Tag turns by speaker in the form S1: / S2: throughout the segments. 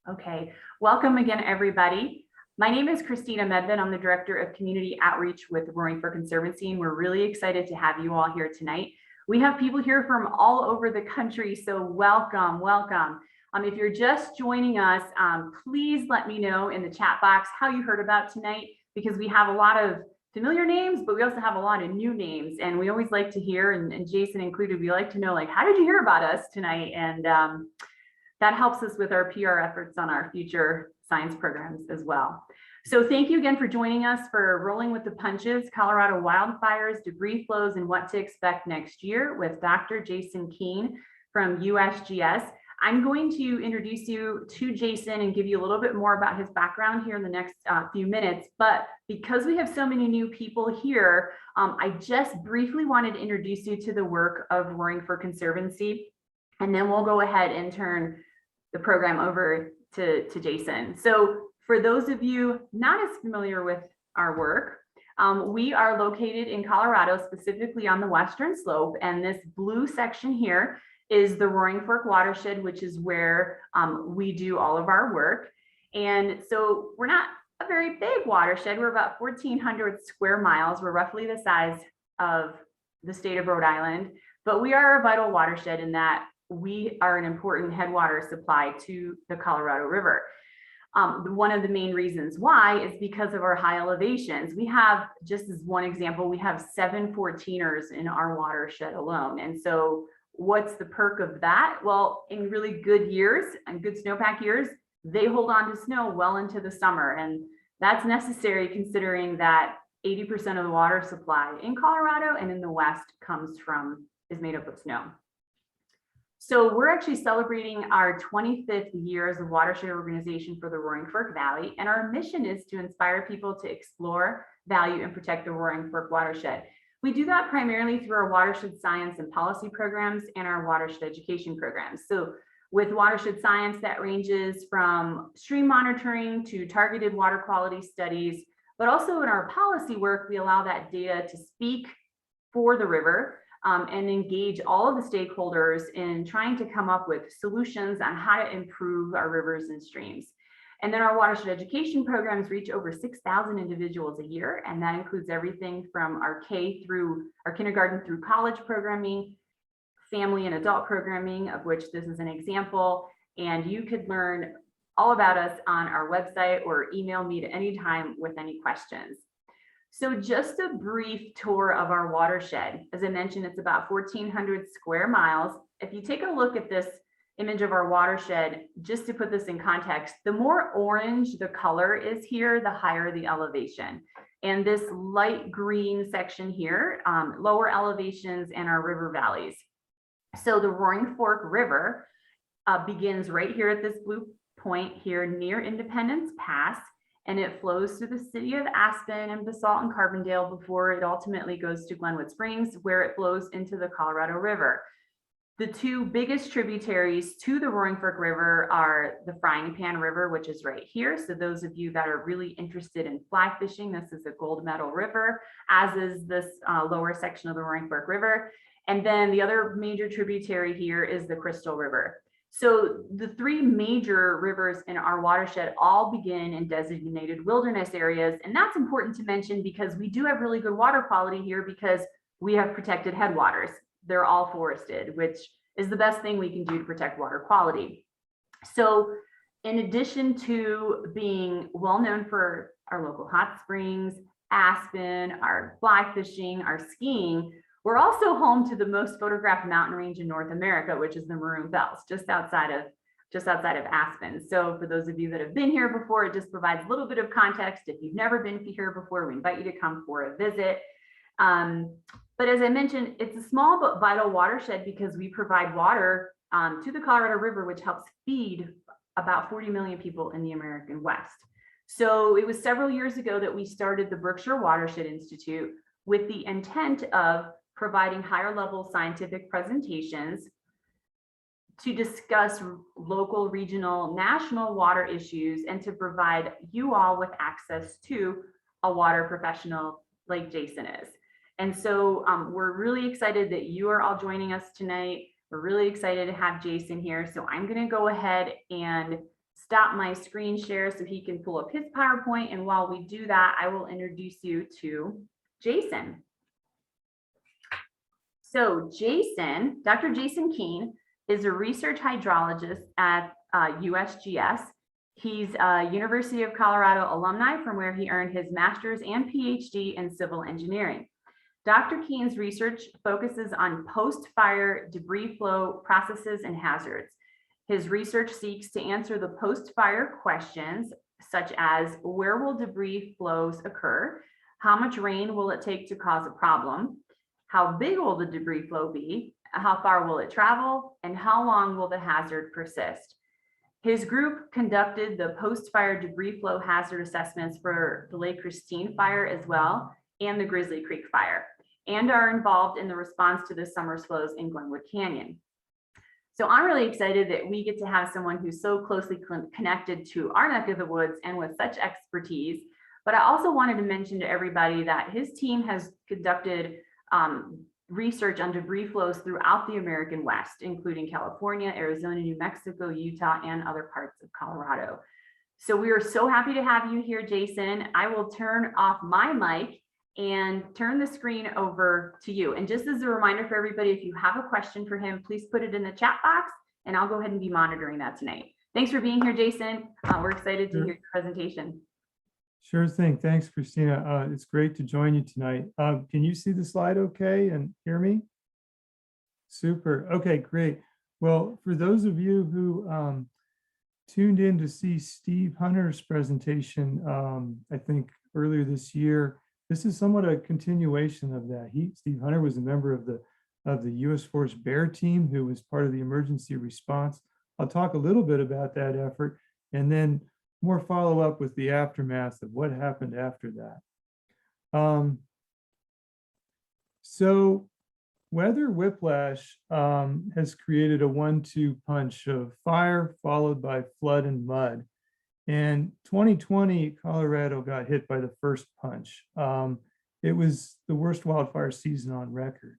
S1: Okay, welcome again, everybody. My name is Christina Medvin. I'm the Director of Community Outreach with the Roaring Fork Conservancy, and we're really excited to have you all here tonight. We have people here from all over the country, so welcome, welcome. If you're just joining us, please let me know in the chat box how you heard about tonight, because we have a lot of familiar names, but we also have a lot of new names, and we always like to hear, and Jason included, we like to know, like, how did you hear about us tonight? And that helps us with our PR efforts on our future science programs as well. So thank you again for joining us for Rolling with the Punches, Colorado Wildfires, Debris Flows, and What to Expect Next Year with Dr. Jason Kean from USGS. I'm going to introduce you to Jason and give you a little bit more about his background here in the next few minutes. But because we have so many new people here, I just briefly wanted to introduce you to the work of Roaring Fork Conservancy, and then we'll go ahead and turn the program over to Jason. So for those of you not as familiar with our work, we are located in Colorado, specifically on the western slope, and this blue section here is the Roaring Fork watershed, which is where we do all of our work. And so we're not a very big watershed. We're about 1,400 square miles. We're roughly the size of the state of Rhode Island, but we are a vital watershed in that we are an important headwater supply to the Colorado River. One of the main reasons why is because of our high elevations. We have, just as one example, we have 7 14ers in our watershed alone. And so what's the perk of that? Well, in really good years and good snowpack years, they hold on to snow well into the summer. And that's necessary considering that 80% of the water supply in Colorado and in the West is made up of snow. So we're actually celebrating our 25th year as a watershed organization for the Roaring Fork Valley, and our mission is to inspire people to explore, value, and protect the Roaring Fork watershed. We do that primarily through our watershed science and policy programs and our watershed education programs. So with watershed science, that ranges from stream monitoring to targeted water quality studies, but also in our policy work, we allow that data to speak for the river and engage all of the stakeholders in trying to come up with solutions on how to improve our rivers and streams. And then our watershed education programs reach over 6,000 individuals a year, and that includes everything from our kindergarten through college programming, family and adult programming, of which this is an example. And you could learn all about us on our website or email me at any time with any questions. So just a brief tour of our watershed. As I mentioned, it's about 1,400 square miles. If you take a look at this image of our watershed, just to put this in context, the more orange the color is here, the higher the elevation. And this light green section here, lower elevations and our river valleys. So the Roaring Fork River begins right here at this blue point here near Independence Pass, and it flows through the city of Aspen and Basalt and Carbondale before it ultimately goes to Glenwood Springs, where it flows into the Colorado River. The two biggest tributaries to the Roaring Fork River are the Frying Pan River, which is right here. So those of you that are really interested in fly fishing, this is a gold medal river, as is this lower section of the Roaring Fork River. And then the other major tributary here is the Crystal River. So the 3 major rivers in our watershed all begin in designated wilderness areas. And that's important to mention because we do have really good water quality here because we have protected headwaters. They're all forested, which is the best thing we can do to protect water quality. So in addition to being well known for our local hot springs, Aspen, our fly fishing, our skiing, we're also home to the most photographed mountain range in North America, which is the Maroon Bells, just outside of Aspen. So for those of you that have been here before, it just provides a little bit of context. If you've never been here before, we invite you to come for a visit. But as I mentioned, it's a small but vital watershed because we provide water to the Colorado River, which helps feed about 40 million people in the American West. So it was several years ago that we started the Berkshire Watershed Institute with the intent of providing higher level scientific presentations to discuss local, regional, national water issues and to provide you all with access to a water professional like Jason is. And so we're really excited that you are all joining us tonight. We're really excited to have Jason here. So I'm going to go ahead and stop my screen share so he can pull up his PowerPoint. And while we do that, I will introduce you to Jason. So Jason, Dr. Jason Kean is a research hydrologist at USGS. He's a University of Colorado alumni from where he earned his master's and PhD in civil engineering. Dr. Kean's research focuses on post-fire debris flow processes and hazards. His research seeks to answer the post-fire questions, such as where will debris flows occur? How much rain will it take to cause a problem? How big will the debris flow be? How far will it travel? And how long will the hazard persist? His group conducted the post-fire debris flow hazard assessments for the Lake Christine fire as well, and the Grizzly Creek fire, and are involved in the response to the summer's flows in Glenwood Canyon. So I'm really excited that we get to have someone who's so closely connected to our neck of the woods and with such expertise. But I also wanted to mention to everybody that his team has conducted research on debris flows throughout the American West, including California, Arizona, New Mexico, Utah, and other parts of Colorado. So we are so happy to have you here, Jason. I will turn off my mic and turn the screen over to you. And just as a reminder for everybody, if you have a question for him, please put it in the chat box and I'll go ahead and be monitoring that tonight. Thanks for being here, Jason. We're excited to hear your presentation.
S2: Sure thing. Thanks, Christina. It's great to join you tonight. Can you see the slide okay and hear me? Super. Okay, great. Well, for those of you who tuned in to see Steve Hunter's presentation, I think earlier this year, this is somewhat a continuation of that. Steve Hunter was a member of the U.S. Force Bear team who was part of the emergency response. I'll talk a little bit about that effort and then more follow up with the aftermath of what happened after that. So weather whiplash has created a 1-2 punch of fire followed by flood and mud. And 2020, Colorado got hit by the first punch. It was the worst wildfire season on record.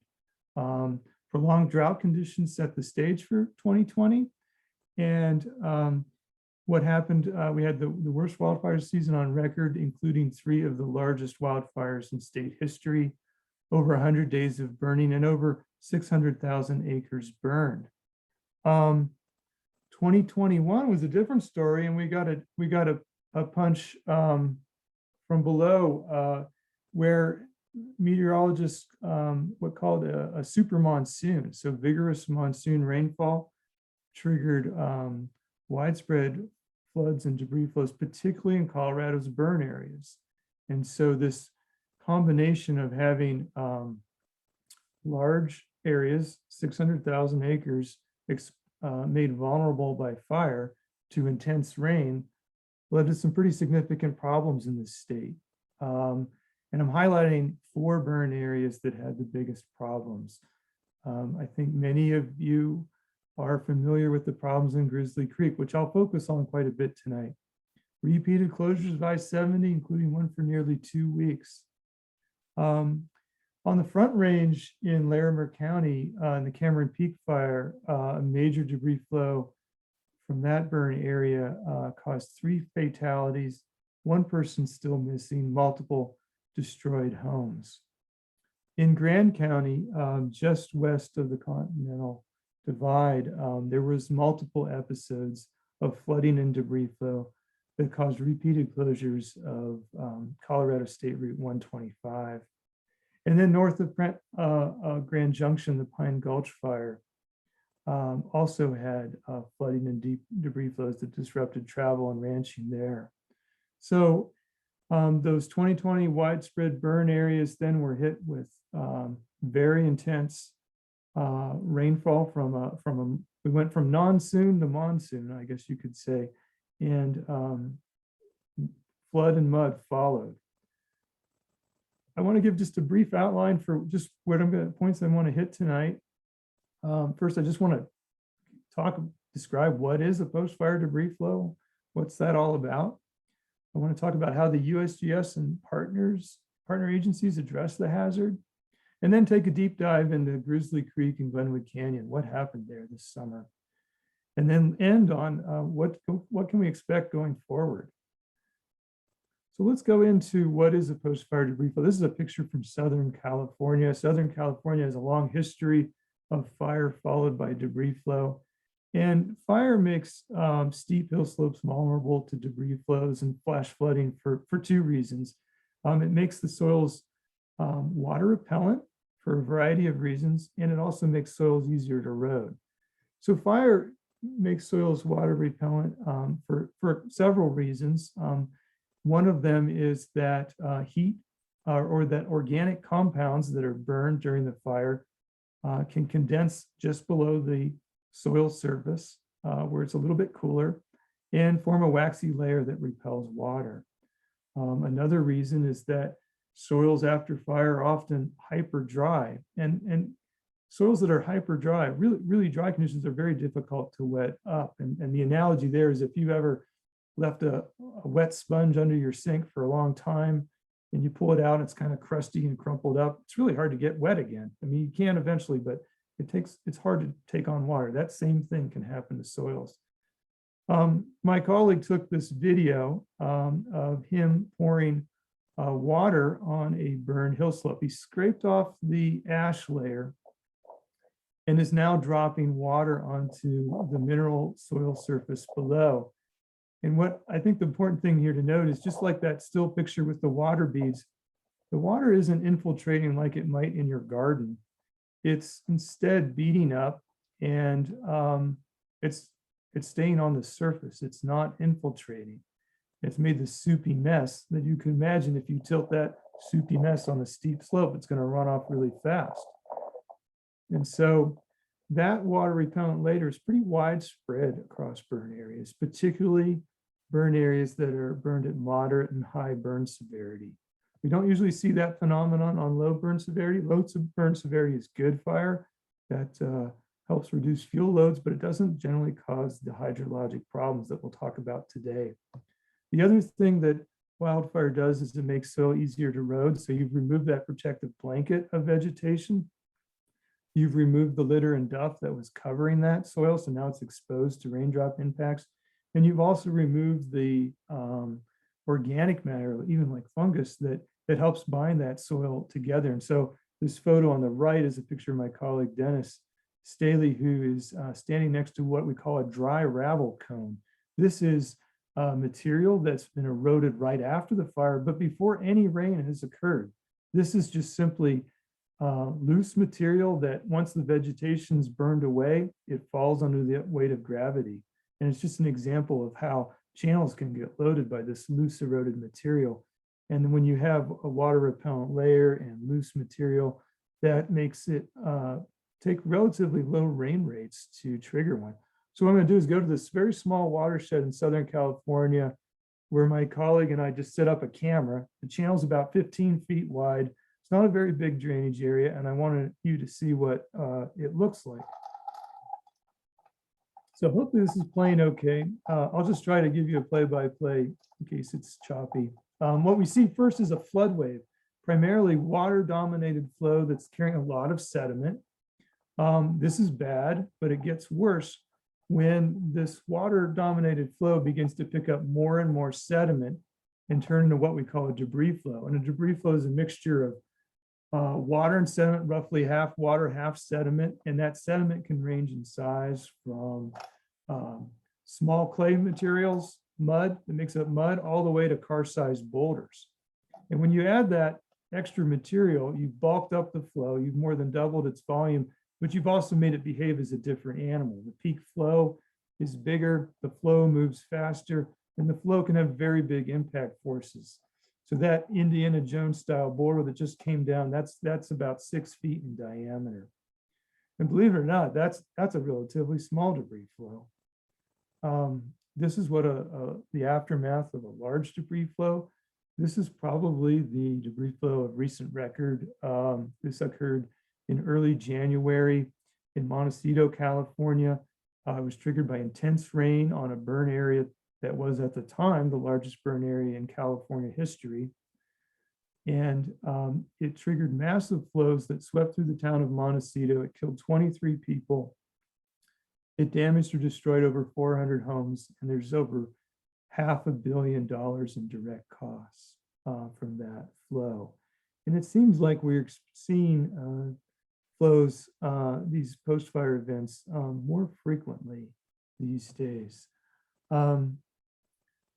S2: Prolonged drought conditions set the stage for 2020. And what happened, we had the worst wildfire season on record, including 3 of the largest wildfires in state history, over 100 days of burning and over 600,000 acres burned. 2021 was a different story, and we got a punch from below where meteorologists what called a super monsoon. So vigorous monsoon rainfall triggered widespread floods and debris flows, particularly in Colorado's burn areas. And so this combination of having large areas, 600,000 acres, made vulnerable by fire to intense rain led to some pretty significant problems in the state. And I'm highlighting 4 burn areas that had the biggest problems. I think many of you are familiar with the problems in Grizzly Creek, which I'll focus on quite a bit tonight. Repeated closures of I-70, including one for nearly 2 weeks. On the Front Range in Larimer County, in the Cameron Peak fire, a major debris flow from that burn area caused 3 fatalities, 1 person still missing, multiple destroyed homes. In Grand County, just west of the Continental Divide, there was multiple episodes of flooding and debris flow that caused repeated closures of Colorado State Route 125. And then north of Grand Junction, the Pine Gulch fire also had flooding and deep debris flows that disrupted travel and ranching there. So those 2020 widespread burn areas then were hit with very intense rainfall we went from monsoon to monsoon, I guess you could say, and flood and mud followed. I want to give just a brief outline for just points I want to hit tonight. First, I just want to describe what is a post-fire debris flow. What's that all about? I want to talk about how the USGS and partner agencies address the hazard, and then take a deep dive into Grizzly Creek and Glenwood Canyon. What happened there this summer? and then end on what can we expect going forward. So let's go into what is a post-fire debris flow. This is a picture from Southern California. Southern California has a long history of fire followed by debris flow. And fire makes steep hill slopes vulnerable to debris flows and flash flooding for two reasons. It makes the soils water repellent for a variety of reasons, and it also makes soils easier to erode. So fire makes soils water repellent for several reasons. One of them is that heat or that organic compounds that are burned during the fire can condense just below the soil surface where it's a little bit cooler and form a waxy layer that repels water. Another reason is that soils after fire are often hyper dry, and soils that are hyper dry, really dry conditions are very difficult to wet up. And the analogy there is if you ever left a wet sponge under your sink for a long time and you pull it out, it's kind of crusty and crumpled up. It's really hard to get wet again. I mean, you can eventually, but it's hard to take on water. That same thing can happen to soils. My colleague took this video of him pouring water on a burned hill slope. He scraped off the ash layer and is now dropping water onto the mineral soil surface below. And what I think the important thing here to note is just like that still picture with the water beads, the water isn't infiltrating like it might in your garden. It's instead beating up and it's staying on the surface. It's not infiltrating. It's made this soupy mess that you can imagine if you tilt that soupy mess on a steep slope, it's going to run off really fast. And so that water repellent layer is pretty widespread across burn areas, particularly burn areas that are burned at moderate and high burn severity. We don't usually see that phenomenon on low burn severity. Low burn severity is good fire. That helps reduce fuel loads, but it doesn't generally cause the hydrologic problems that we'll talk about today. The other thing that wildfire does is it makes soil easier to erode. So you've removed that protective blanket of vegetation. You've removed the litter and duff that was covering that soil, so now it's exposed to raindrop impacts. And you've also removed the organic matter, even like fungus, that helps bind that soil together. And so this photo on the right is a picture of my colleague Dennis Staley, who is standing next to what we call a dry ravel cone. This is material that's been eroded right after the fire, but before any rain has occurred. This is just simply loose material that once the vegetation's burned away, it falls under the weight of gravity. And it's just an example of how channels can get loaded by this loose eroded material. And when you have a water repellent layer and loose material, that makes it take relatively low rain rates to trigger one. So what I'm going to do is go to this very small watershed in Southern California where my colleague and I just set up a camera. The channel's about 15 feet wide. It's not a very big drainage area, and I wanted you to see what it looks like. So hopefully this is playing okay. I'll just try to give you a play-by-play in case it's choppy. What we see first is a flood wave, primarily water-dominated flow that's carrying a lot of sediment. This is bad, but it gets worse when this water-dominated flow begins to pick up more and more sediment and turn into what we call a debris flow. And a debris flow is a mixture of water and sediment, roughly half water, half sediment. And that sediment can range in size from small clay materials, mud that makes up mud, all the way to car-sized boulders. And when you add that extra material, you've bulked up the flow, you've more than doubled its volume, but you've also made it behave as a different animal. The peak flow is bigger, the flow moves faster, and the flow can have very big impact forces. So that Indiana Jones style boulder that just came down, that's about 6 feet in diameter. And believe it or not, that's a relatively small debris flow. This is what the aftermath of a large debris flow. This is probably the debris flow of recent record. This occurred in early January in Montecito, California. It was triggered by intense rain on a burn area that was at the time the largest burn area in California history. And it triggered massive flows that swept through the town of Montecito. It killed 23 people. It damaged or destroyed over 400 homes, and there's over $500 million in direct costs from that flow. And it seems like we're seeing flows, these post-fire events more frequently these days.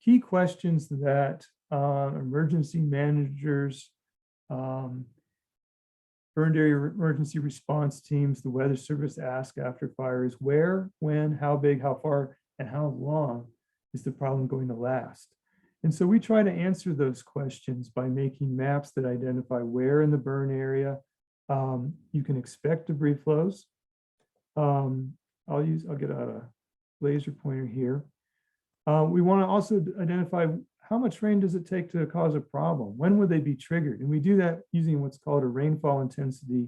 S2: Key questions that emergency managers, burned area emergency response teams, the Weather Service ask after fire is where, when, how big, how far, and how long is the problem going to last? And so we try to answer those questions by making maps that identify where in the burn area you can expect debris flows. I'll get out a laser pointer here. We want to also identify how much rain does it take to cause a problem? When would they be triggered? And we do that using what's called a rainfall intensity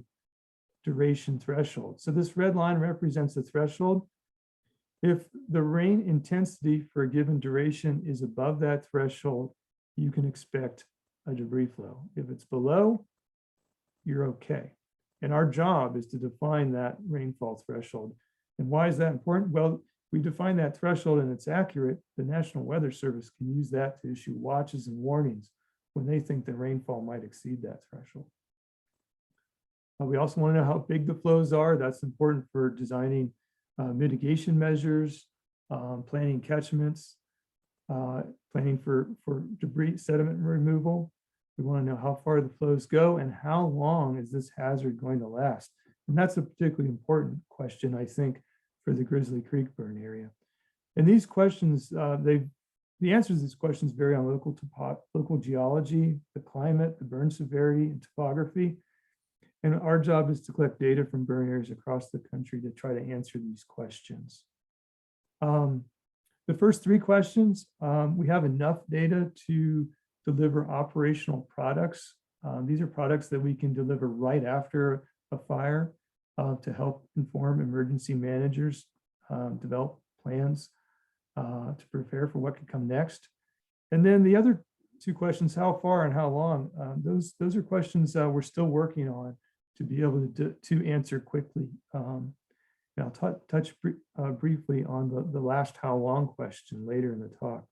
S2: duration threshold. So this red line represents the threshold. If the rain intensity for a given duration is above that threshold, you can expect a debris flow. If it's below, you're okay. And our job is to define that rainfall threshold. And why is that important? Well, we define that threshold and it's accurate. The National Weather Service can use that to issue watches and warnings when they think the rainfall might exceed that threshold. We also want to know how big the flows are. That's important for designing mitigation measures, planning catchments, planning for debris sediment removal. We want to know how far the flows go and how long is this hazard going to last. And that's a particularly important question, I think, for the Grizzly Creek burn area. And these questions, the answers to these questions vary on local geology, the climate, the burn severity, and topography. And our job is to collect data from burn areas across the country to try to answer these questions. The first three questions, we have enough data to deliver operational products. These are products that we can deliver right after a fire to help inform emergency managers, develop plans to prepare for what could come next. And then the other two questions, how far and how long, those are questions we're still working on to be able to answer quickly. And I'll touch briefly on the last how long question later in the talk.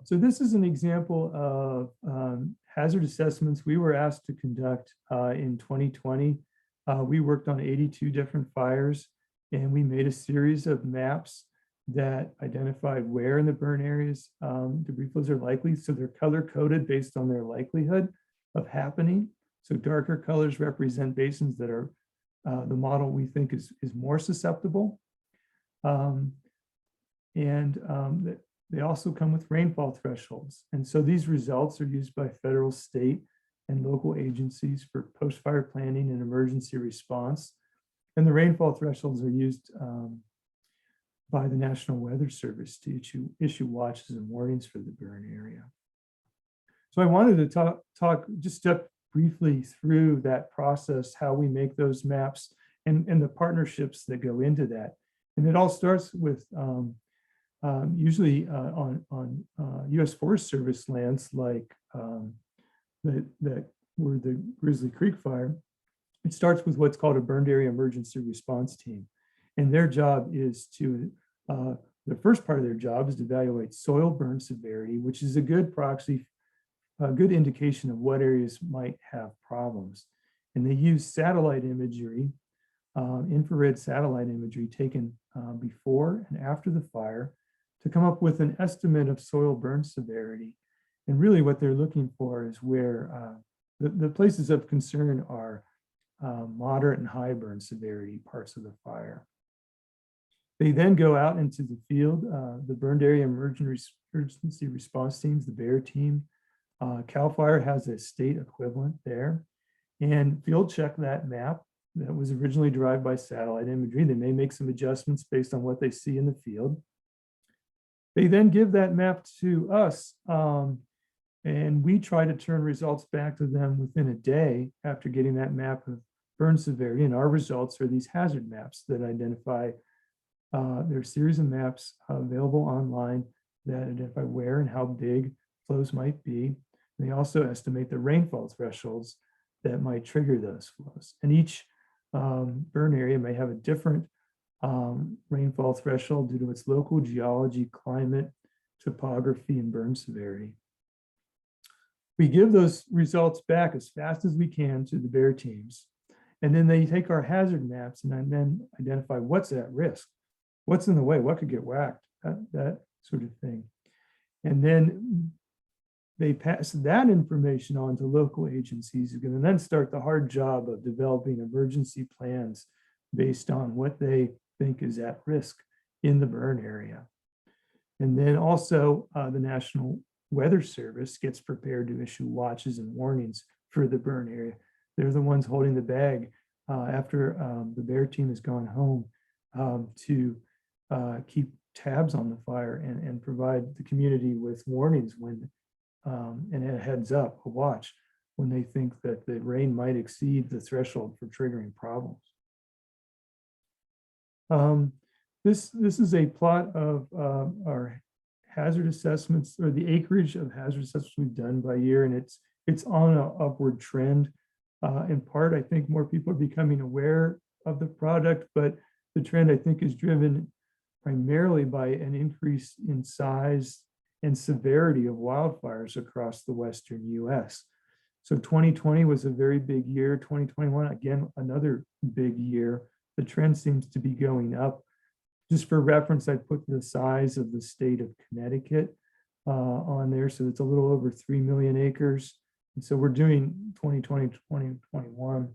S2: So this is an example of hazard assessments we were asked to conduct in 2020. We worked on 82 different fires, and we made a series of maps that identified where in the burn areas debris flows are likely. So they're color coded based on their likelihood of happening. So darker colors represent basins that are the model we think is more susceptible. They also come with rainfall thresholds. And so these results are used by federal, state, and local agencies for post-fire planning and emergency response. And the rainfall thresholds are used by the National Weather Service to issue watches and warnings for the burn area. So I wanted to just step briefly through that process, how we make those maps and the partnerships that go into that. And it all starts with usually on US Forest Service lands like that were the Grizzly Creek fire. It starts with what's called a burned area emergency response team. And their job is to, the first part of their job is to evaluate soil burn severity, which is a good proxy, a good indication of what areas might have problems. And they use satellite imagery, infrared satellite imagery taken before and after the fire to come up with an estimate of soil burn severity. And really what they're looking for is where the places of concern are moderate and high burn severity parts of the fire. They then go out into the field, the burned area emergency response teams, the BEAR team. CAL FIRE has a state equivalent there, and field check that map that was originally derived by satellite imagery. They may make some adjustments based on what they see in the field. They then give that map to us, and we try to turn results back to them within a day after getting that map of burn severity. And our results are these hazard maps that identify, there are a series of maps available online that identify where and how big flows might be. They also estimate the rainfall thresholds that might trigger those flows. And each burn area may have a different rainfall threshold due to its local geology, climate, topography, and burn severity. We give those results back as fast as we can to the bear teams. And then they take our hazard maps and then identify what's at risk, what's in the way, what could get whacked, that sort of thing. And then they pass that information on to local agencies who can then start the hard job of developing emergency plans based on what they think is at risk in the burn area. And then also the National Weather Service gets prepared to issue watches and warnings for the burn area. They're the ones holding the bag after the bear team has gone home to keep tabs on the fire and provide the community with warnings when and a heads up, a watch, when they think that the rain might exceed the threshold for triggering problems. This is a plot of our hazard assessments, or the acreage of hazard assessments we've done by year, and it's on an upward trend. In part, I think more people are becoming aware of the product, but the trend, I think, is driven primarily by an increase in size and severity of wildfires across the Western US. So 2020 was a very big year. 2021, again, another big year. The trend seems to be going up. Just for reference, I put the size of the state of Connecticut on there. So it's a little over 3 million acres. And so we're doing 2020, 2021.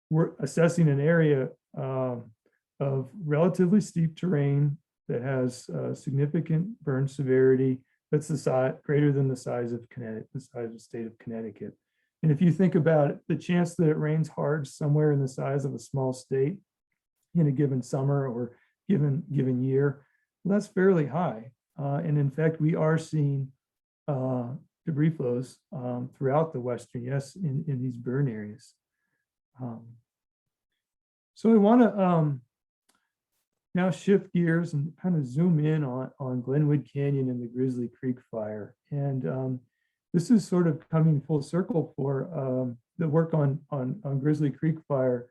S2: We're assessing an area of relatively steep terrain that has significant burn severity that's the size greater than the size of Connecticut, the size of the state of Connecticut. And if you think about it, the chance that it rains hard somewhere in the size of a small state in a given summer or given year, well, that's fairly high. And in fact, we are seeing debris flows throughout the Western US in these burn areas. So I want to now shift gears and kind of zoom in on Glenwood Canyon and the Grizzly Creek fire. And this is sort of coming full circle for the work on Grizzly Creek fire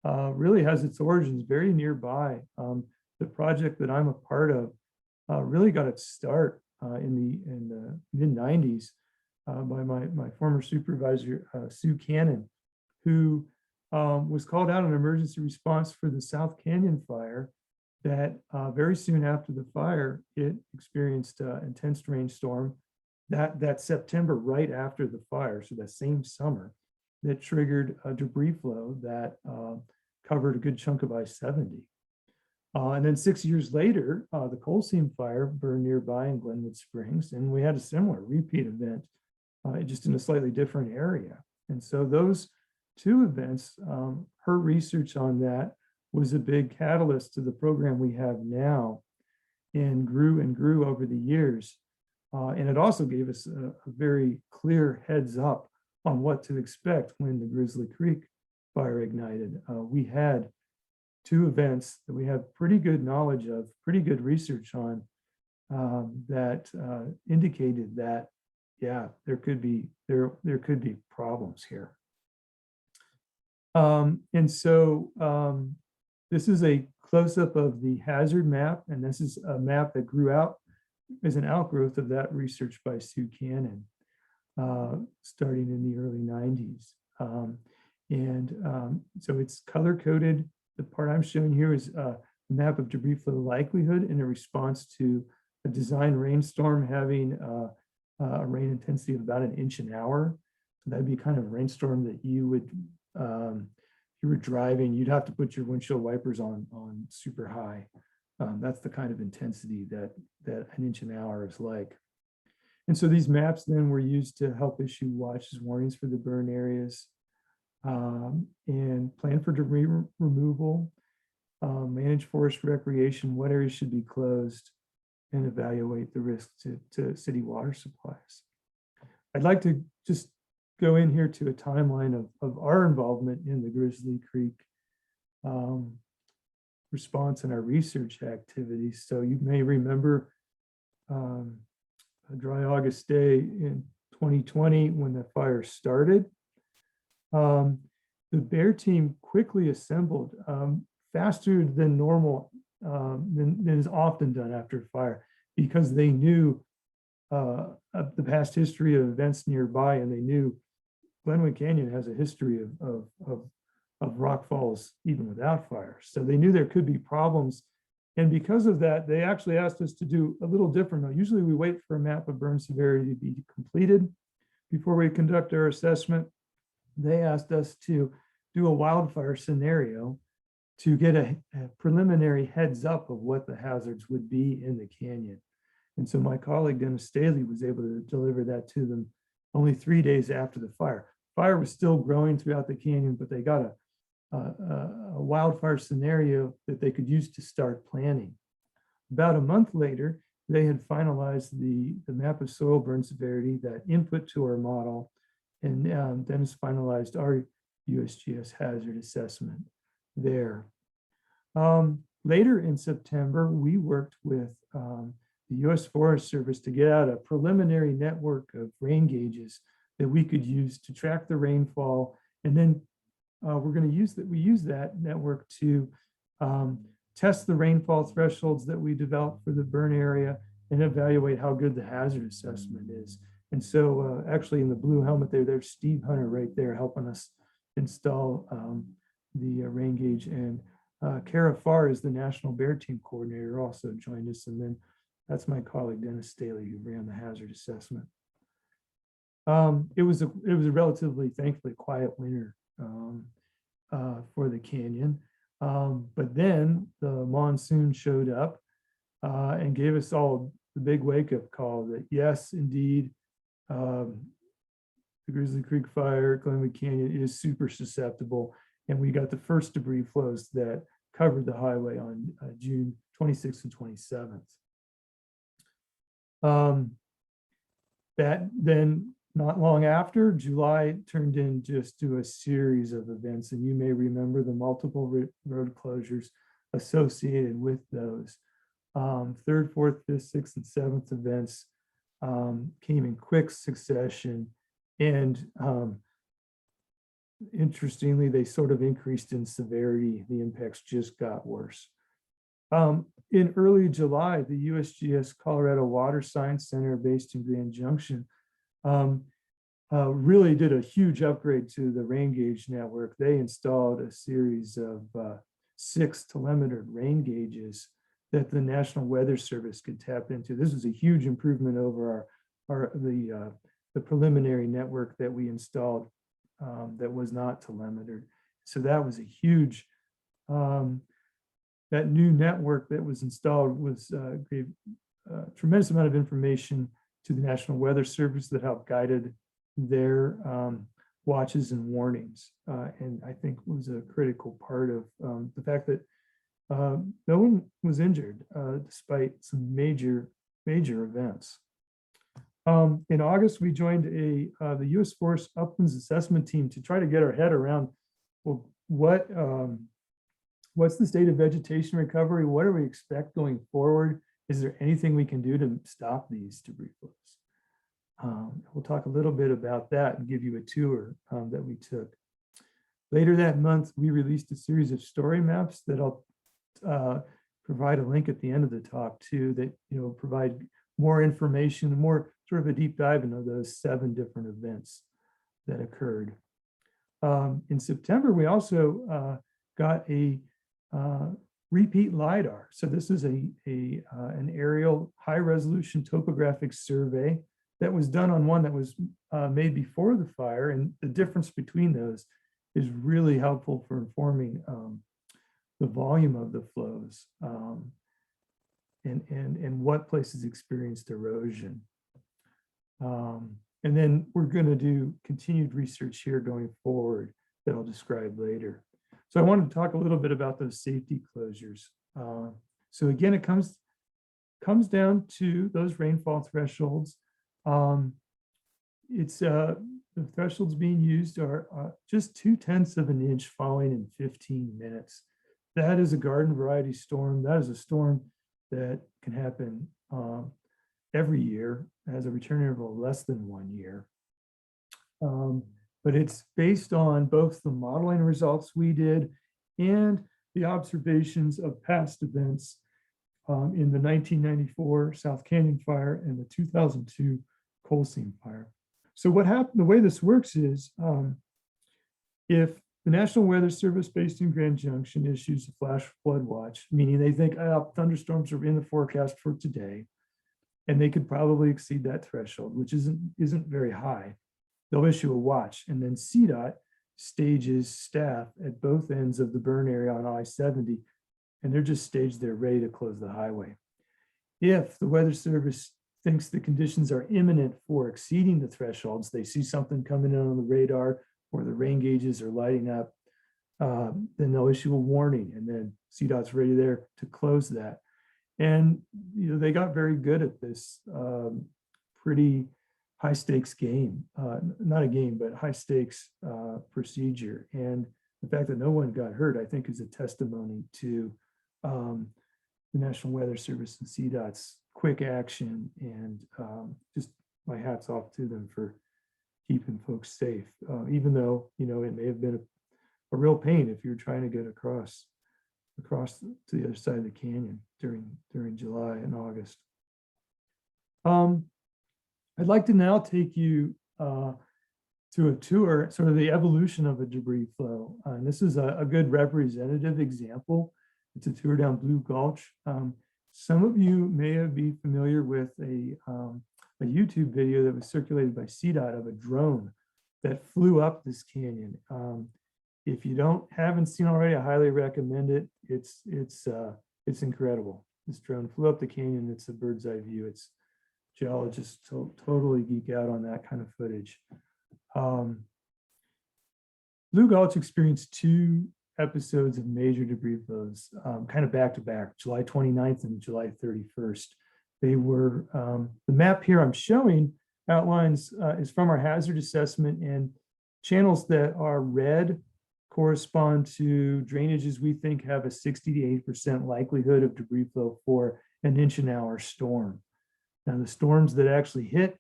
S2: really has its origins very nearby. The project that I'm a part of really got its start in the mid-90s by my former supervisor, Sue Cannon, who was called out on emergency response for the South Canyon fire that very soon after the fire, it experienced intense rainstorm that September right after the fire, so that same summer, that triggered a debris flow that covered a good chunk of I-70. And then 6 years later, the coal seam fire burned nearby in Glenwood Springs, and we had a similar repeat event, just in a slightly different area. And so those two events, her research on that was a big catalyst to the program we have now, and grew over the years. And it also gave us a very clear heads up on what to expect when the Grizzly Creek fire ignited. We had two events that we have pretty good knowledge of, pretty good research on, that indicated that, yeah, there could be problems here. And so this is a close-up of the hazard map, and this is a map that grew out as an outgrowth of that research by Sue Cannon, starting in the early 90s. So it's color-coded. The part I'm showing here is a map of debris flow likelihood in a response to a design rainstorm having a rain intensity of about 1 inch an hour. So that'd be kind of a rainstorm that you would, if you were driving, you'd have to put your windshield wipers on super high. That's the kind of intensity that 1 inch an hour is like. And so these maps then were used to help issue watches, warnings for the burn areas, and plan for debris removal, manage forest recreation, what areas should be closed, and evaluate the risks to city water supplies. I'd like to just go in here to a timeline of our involvement in the Grizzly Creek response and our research activities. So you may remember a dry August day in 2020 when the fire started. the bear team quickly assembled, faster than normal, than is often done after a fire, because they knew of the past history of events nearby, and they knew Glenwood Canyon has a history of rock falls even without fire. So they knew there could be problems. And because of that, they actually asked us to do a little different. Now, usually we wait for a map of burn severity to be completed before we conduct our assessment. They asked us to do a wildfire scenario to get a preliminary heads up of what the hazards would be in the canyon. And so my colleague Dennis Staley was able to deliver that to them only 3 days after the fire. Fire was still growing throughout the canyon, but they got a wildfire scenario that they could use to start planning. About a month later, they had finalized the map of soil burn severity, that input to our model, and Dennis finalized our USGS hazard assessment there. Later in September, we worked with the U.S. Forest Service to get out a preliminary network of rain gauges that we could use to track the rainfall. And then we're going to use that. We use that network to test the rainfall thresholds that we developed for the burn area and evaluate how good the hazard assessment is. And so actually in the blue helmet there, there's Steve Hunter right there helping us install the rain gauge. And Kara Farr is the National Bear Team Coordinator, also joined us. And then that's my colleague, Dennis Staley, who ran the hazard assessment. It was a relatively, thankfully, quiet winter for the canyon. But then the monsoon showed up and gave us all the big wake-up call that yes, indeed, the Grizzly Creek fire, Glenwood Canyon is super susceptible. And we got the first debris flows that covered the highway on June 26th and 27th. That then, not long after, July turned in just to a series of events, and you may remember the multiple road closures associated with those. Third, fourth, fifth, sixth, and seventh events came in quick succession, and interestingly, they sort of increased in severity. The impacts just got worse. In early July, the USGS Colorado Water Science Center, based in Grand Junction, really did a huge upgrade to the rain gauge network. They installed a series of 6 telemetered rain gauges that the National Weather Service could tap into. This was a huge improvement over the preliminary network that we installed that was not telemetered. So that was a huge, that new network that was installed was gave a tremendous amount of information to the National Weather Service that helped guided their watches and warnings. And I think was a critical part of the fact that no one was injured despite some major events. In August, we joined the U.S. Forest Uplands Assessment Team to try to get our head around, well, what's the state of vegetation recovery? What do we expect going forward? Is there anything we can do to stop these debris flows? We'll talk a little bit about that and give you a tour that we took. Later that month, we released a series of story maps that I'll provide a link at the end of the talk to, that provide more information, more sort of a deep dive into those 7 different events that occurred. In September, we also got a repeat LiDAR. So this is an aerial high resolution topographic survey that was done on one that was made before the fire. And the difference between those is really helpful for informing the volume of the flows and what places experienced erosion. And then we're going to do continued research here going forward that I'll describe later. So I wanted to talk a little bit about those safety closures. So again, it comes down to those rainfall thresholds. The thresholds being used are just 0.2 of an inch falling in 15 minutes. That is a garden variety storm. That is a storm that can happen every year, has a return interval of less than 1 year. but it's based on both the modeling results we did and the observations of past events in the 1994 South Canyon fire and the 2002 coal seam fire. So what happened, the way this works is if the National Weather Service based in Grand Junction issues a flash flood watch, meaning they think thunderstorms are in the forecast for today, and they could probably exceed that threshold, which isn't very high. They'll issue a watch, and then CDOT stages staff at both ends of the burn area on I-70, and they're just staged there ready to close the highway. If the Weather Service thinks the conditions are imminent for exceeding the thresholds, they see something coming in on the radar or the rain gauges are lighting up, then they'll issue a warning, and then CDOT's ready there to close that. And they got very good at this pretty high stakes game, not a game, but high stakes procedure. And the fact that no one got hurt, I think, is a testimony to the National Weather Service and CDOT's quick action, and just my hat's off to them for keeping folks safe, even though it may have been a real pain if you're trying to get across to the other side of the canyon during July and August. I'd like to now take you to a tour, sort of the evolution of a debris flow. And this is a good representative example. It's a tour down Blue Gulch. Some of you may be familiar with a YouTube video that was circulated by CDOT of a drone that flew up this canyon. If you haven't seen already, I highly recommend it. It's incredible. This drone flew up the canyon. It's a bird's eye view. It's geologists totally geek out on that kind of footage. Blue Gulch experienced two episodes of major debris flows, kind of back to back, July 29th and July 31st. They were, the map here I'm showing outlines is from our hazard assessment, and channels that are red correspond to drainages we think have a 60 to 80% likelihood of debris flow for an inch-an-hour storm. Now, the storms that actually hit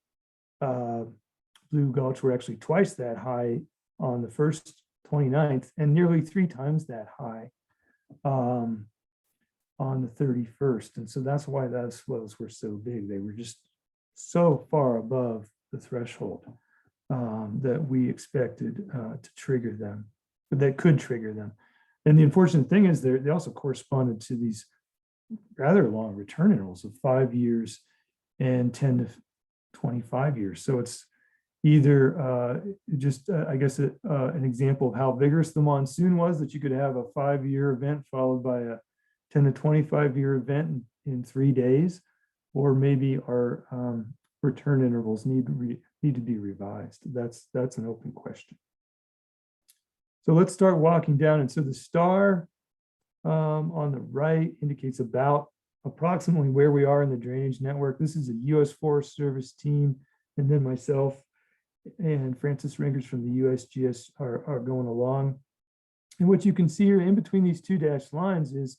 S2: Blue Gulch were actually twice that high on the first 29th and nearly 3 times that high on the 31st. And so that's why those flows were so big. They were just so far above the threshold that we expected to trigger them, that could trigger them. And the unfortunate thing is they also corresponded to these rather long return intervals of 5 years and 10 to 25 years. So it's either I guess an example of how vigorous the monsoon was, that you could have a 5-year event followed by a 10 to 25-year event in 3 days, or maybe our return intervals need to be revised. That's an open question. So let's start walking down. And so the star on the right indicates about approximately where we are in the drainage network. This is a U.S. Forest Service team, and then myself and Francis Ringers from the USGS are going along. And what you can see here in between these 2 dashed lines is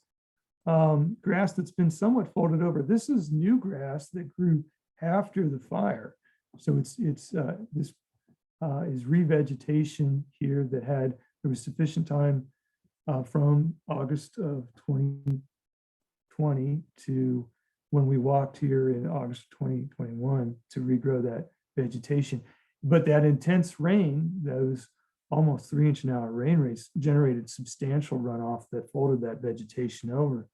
S2: grass that's been somewhat folded over. This is new grass that grew after the fire. So this is revegetation here there was sufficient time from August of 2020 to when we walked here in August of 2021 to regrow that vegetation. But that intense rain, those almost 3-inch-an-hour rain rates, generated substantial runoff that folded that vegetation over.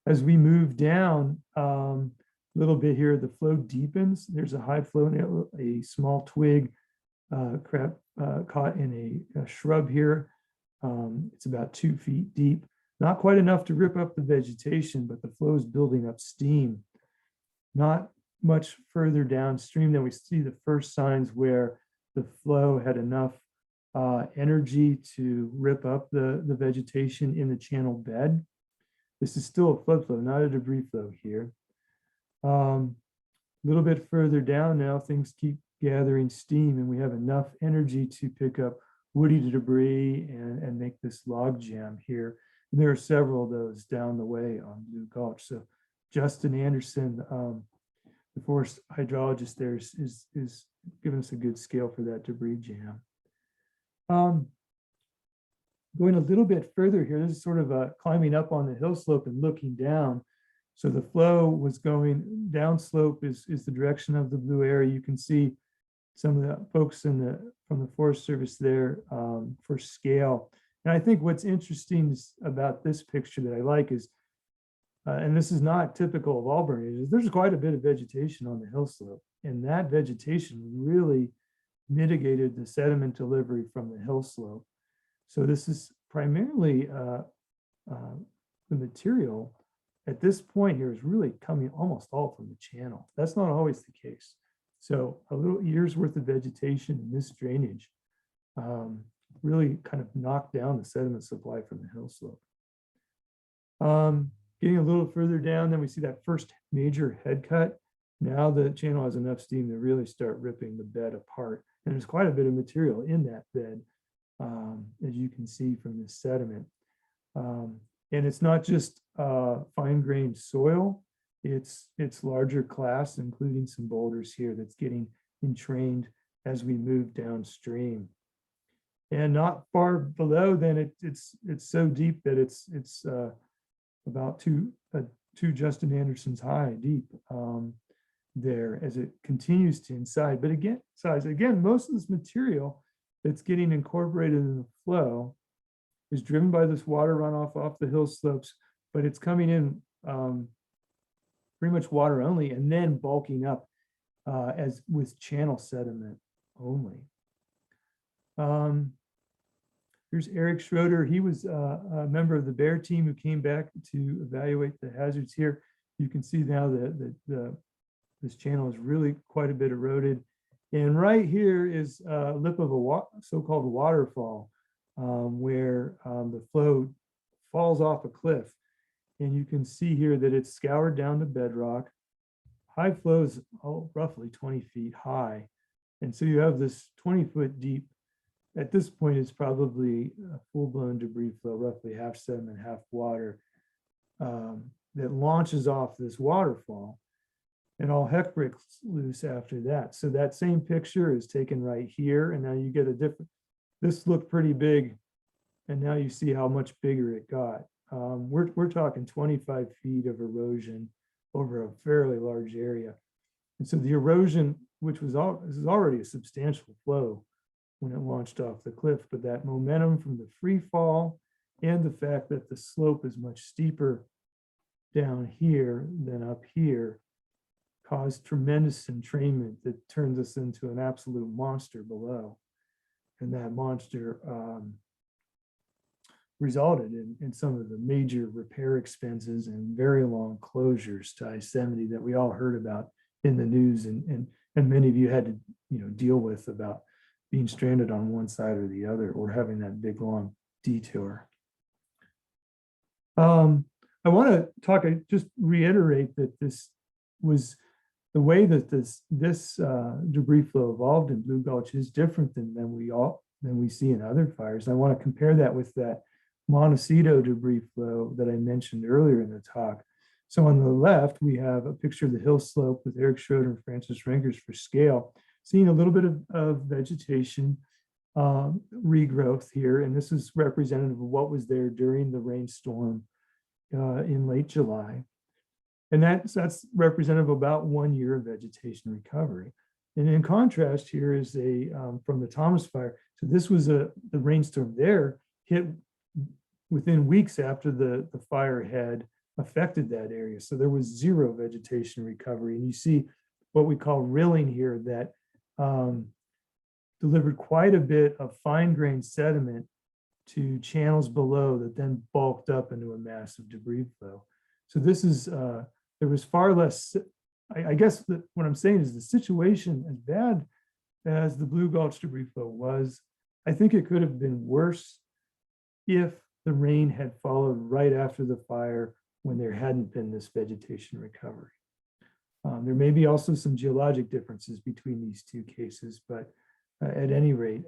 S2: As we move down a little bit here, the flow deepens. There's a high flow, a small twig caught in a shrub here. It's about 2 feet deep. Not quite enough to rip up the vegetation, but the flow is building up steam. Not much further downstream than we see the first signs where the flow had enough energy to rip up the vegetation in the channel bed. This is still a flood flow, not a debris flow here. A little bit further down now, things keep gathering steam, and we have enough energy to pick up woody debris and make this log jam here. And there are several of those down the way on Blue Gulch. So Justin Anderson, the forest hydrologist there, is giving us a good scale for that debris jam. Going a little bit further here, this is sort of climbing up on the hill slope and looking down. So the flow was going down slope is the direction of the blue area. You can see some of the folks from the Forest Service there for scale. And I think what's interesting about this picture that I like is, and this is not typical of Auburn, is there's quite a bit of vegetation on the hill slope. And that vegetation really mitigated the sediment delivery from the hill slope. So this is primarily the material at this point here is really coming almost all from the channel. That's not always the case. So a little year's worth of vegetation in this drainage really kind of knocked down the sediment supply from the hill slope. Getting a little further down, then we see that first major head cut. Now the channel has enough steam to really start ripping the bed apart. And there's quite a bit of material in that bed, as you can see from this sediment. And it's not just fine-grained soil, it's larger class, including some boulders here that's getting entrained as we move downstream. And not far below, then it's so deep that it's about two Justin Anderson's high deep there as it continues to inside. But again, most of this material that's getting incorporated in the flow is driven by this water runoff off the hill slopes, but it's coming in pretty much water only and then bulking up as with channel sediment only. Here's Eric Schroeder. He was a member of the Bear team who came back to evaluate the hazards here. You can see now that this channel is really quite a bit eroded. And right here is a lip of a so-called waterfall where the flow falls off a cliff. And you can see here that it's scoured down to bedrock. High flows roughly 20 feet high. And so you have this 20-foot deep. At this point, it's probably a full-blown debris flow, roughly half sediment, half water, that launches off this waterfall. And all heck breaks loose after that. So that same picture is taken right here. And now you get a different, this looked pretty big. And now you see how much bigger it got. We're talking 25 feet of erosion over a fairly large area. And so the erosion, which was this is already a substantial flow when it launched off the cliff, but that momentum from the free fall and the fact that the slope is much steeper down here than up here caused tremendous entrainment that turns us into an absolute monster below. And that monster resulted in some of the major repair expenses and very long closures to I-70 that we all heard about in the news, and many of you had to deal with about being stranded on one side or the other, or having that big long detour. I want to just reiterate that this was the way that this debris flow evolved in Blue Gulch is different than we see in other fires. I want to compare that with that Montecito debris flow that I mentioned earlier in the talk. So on the left, we have a picture of the hill slope with Eric Schroeder and Francis Renkers for scale, seeing a little bit of vegetation regrowth here. And this is representative of what was there during the rainstorm in late July. And that's representative of about 1 year of vegetation recovery. And in contrast, here is from the Thomas fire. So this was the rainstorm there hit within weeks after the fire had affected that area. So there was zero vegetation recovery. And you see what we call rilling here that delivered quite a bit of fine-grained sediment to channels below that then bulked up into a massive debris flow. So this is, there was far less, I guess what I'm saying is the situation, as bad as the Blue Gulch debris flow was, I think it could have been worse if the rain had followed right after the fire when there hadn't been this vegetation recovery. There may be also some geologic differences between these two cases, but at any rate,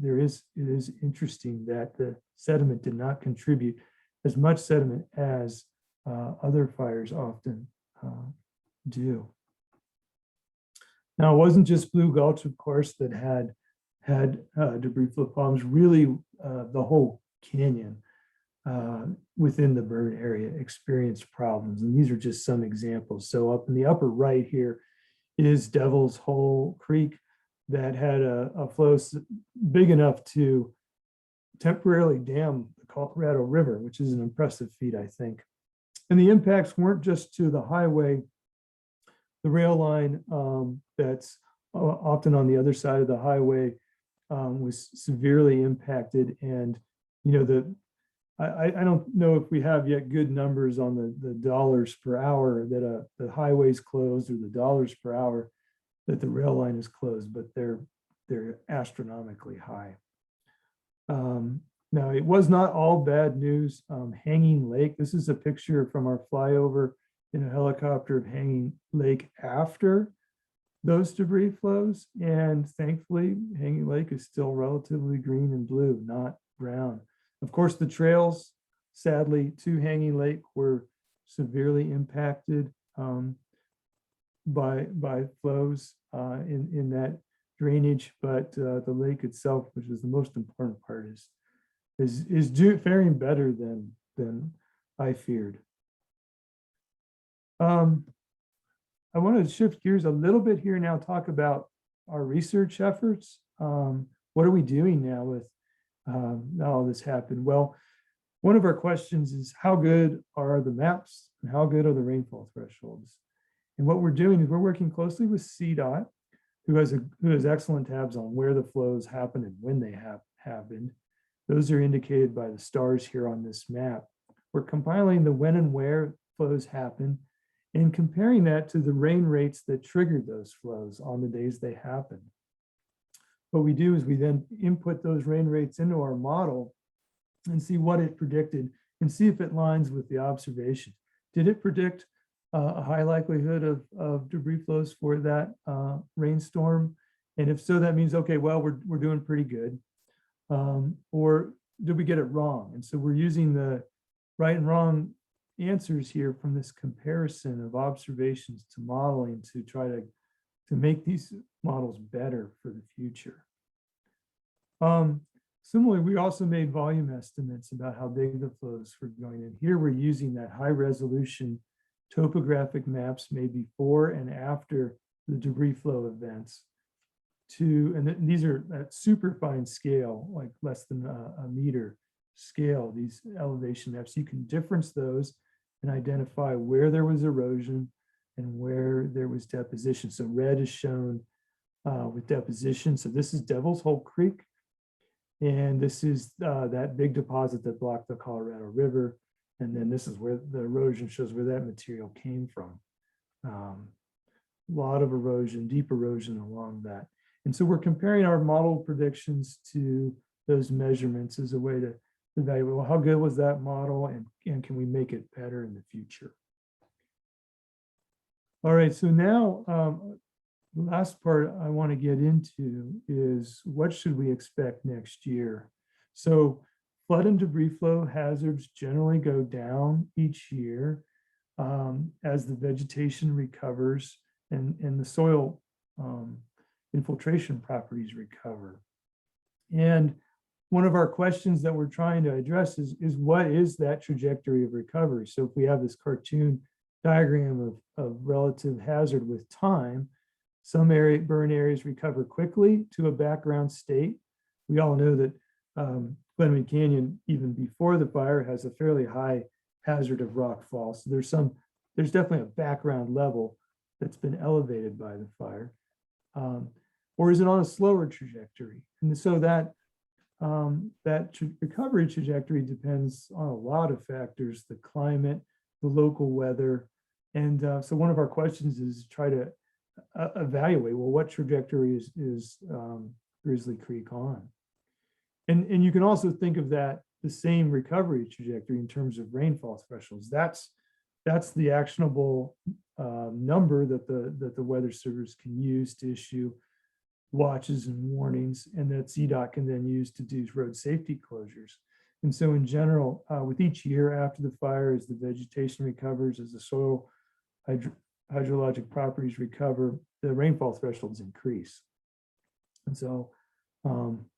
S2: it is interesting that the sediment did not contribute as much sediment as other fires often do. Now, it wasn't just Blue Gulch, of course, that had had debris flow problems. Really, the whole canyon within the burn area experienced problems. And these are just some examples. So up in the upper right here is Devil's Hole Creek that had a flow big enough to temporarily dam the Colorado River, which is an impressive feat, I think. And the impacts weren't just to the highway. The rail line that's often on the other side of the highway was severely impacted. And, you know, I don't know if we have yet good numbers on the dollars per hour that the highway's closed, or the dollars per hour that the rail line is closed, but they're astronomically high. Now, it was not all bad news. Hanging Lake, this is a picture from our flyover in a helicopter of Hanging Lake after those debris flows. And thankfully, Hanging Lake is still relatively green and blue, not brown. Of course, the trails, sadly, to Hanging Lake were severely impacted by flows in that drainage, but the lake itself, which is the most important part, is faring better than I feared. I want to shift gears a little bit here now, talk about our research efforts. What are we doing now with all this happened? Well, one of our questions is, how good are the maps and how good are the rainfall thresholds? And what we're doing is we're working closely with CDOT, who has excellent tabs on where the flows happen and when they have happened. Those are indicated by the stars here on this map. We're compiling the when and where flows happen and comparing that to the rain rates that triggered those flows on the days they happened. What we do is we then input those rain rates into our model and see what it predicted and see if it lines with the observation. Did it predict a high likelihood of debris flows for that rainstorm? And if so, that means, okay, well, we're doing pretty good. Or did we get it wrong? And so we're using the right and wrong answers here from this comparison of observations to modeling to try to make these models better for the future. Similarly, we also made volume estimates about how big the flows were going in. Here we're using that high resolution topographic maps made before and after the debris flow events and these are at super fine scale, like less than a meter scale, these elevation maps. You can difference those and identify where there was erosion and where there was deposition. So red is shown with deposition. So this is Devil's Hole Creek. And this is that big deposit that blocked the Colorado River. And then this is where the erosion shows where that material came from. A lot of erosion, deep erosion along that. And so we're comparing our model predictions to those measurements as a way to evaluate, well, how good was that model and can we make it better in the future? All right, so now the last part I want to get into is what should we expect next year? So flood and debris flow hazards generally go down each year as the vegetation recovers and the soil infiltration properties recover. And one of our questions that we're trying to address is what is that trajectory of recovery? So if we have this cartoon diagram of relative hazard with time, some burn areas recover quickly to a background state. We all know that Glenwood Canyon, even before the fire, has a fairly high hazard of rock fall. So there's definitely a background level that's been elevated by the fire. Or is it on a slower trajectory? And so that recovery trajectory depends on a lot of factors: the climate, the local weather. And so one of our questions is try to evaluate, well, what trajectory is Grizzly Creek on? And you can also think of that the same recovery trajectory in terms of rainfall thresholds. That's the actionable number that the Weather Service can use to issue watches and warnings, and that CDOT can then use to do road safety closures. And so in general, with each year after the fire, as the vegetation recovers, as the soil hydrologic properties recover, the rainfall thresholds increase. And so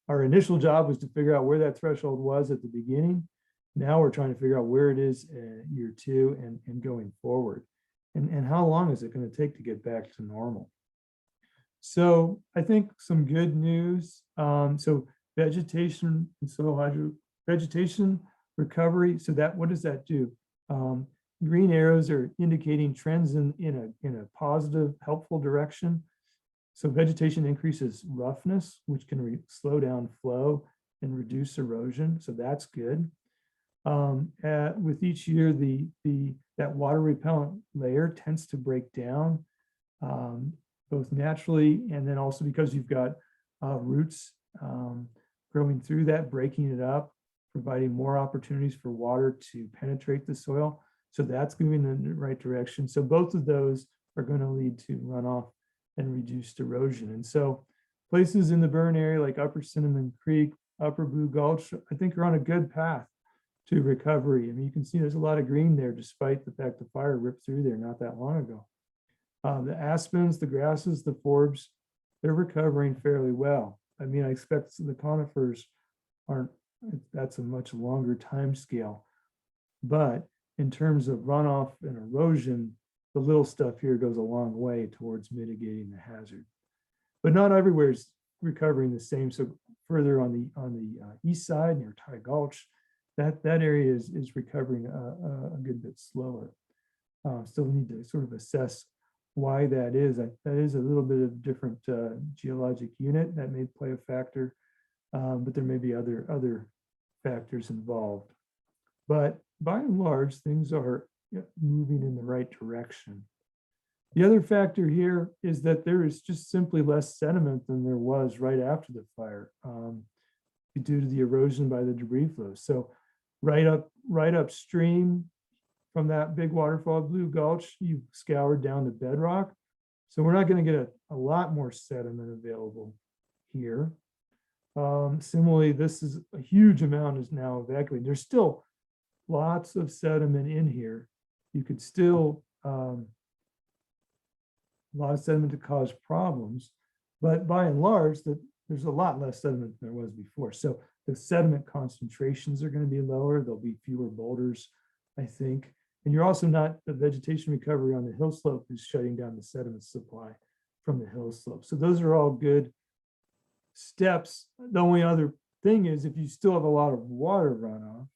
S2: Our initial job was to figure out where that threshold was at the beginning. Now we're trying to figure out where it is at year 2 and going forward. And how long is it going to take to get back to normal? So I think some good news. So vegetation and soil vegetation recovery. So that, what does that do? Green arrows are indicating trends in a positive, helpful direction. So vegetation increases roughness, which can slow down flow and reduce erosion. So that's good. With each year, that water repellent layer tends to break down, both naturally and then also because you've got roots growing through that, breaking it up, providing more opportunities for water to penetrate the soil. So that's moving in the right direction. So both of those are going to lead to runoff and reduced erosion. And so places in the burn area like Upper Cinnamon Creek, Upper Blue Gulch, I think are on a good path to recovery. I mean, you can see there's a lot of green there, despite the fact the fire ripped through there not that long ago. The aspens, the grasses, the forbs, they're recovering fairly well. I mean, I expect the conifers aren't, that's a much longer time scale. But in terms of runoff and erosion, the little stuff here goes a long way towards mitigating the hazard. But not everywhere is recovering the same. So further on the east side near Ty Gulch, that area is recovering a good bit slower. Still need to sort of assess why that is. That is a little bit of different geologic unit that may play a factor, but there may be other factors involved. But by and large, things are moving in the right direction. The other factor here is that there is just simply less sediment than there was right after the fire, due to the erosion by the debris flow. So right upstream from that big waterfall, Blue Gulch, you scoured down to bedrock. So we're not going to get a lot more sediment available here. Similarly, this is a huge amount is now evacuated. There's still lots of sediment in here. You could still, a lot of sediment to cause problems, but by and large, there's a lot less sediment than there was before. So the sediment concentrations are going to be lower. There'll be fewer boulders, I think. And you're also not, the vegetation recovery on the hill slope is shutting down the sediment supply from the hill slope. So those are all good steps. The only other thing is if you still have a lot of water runoff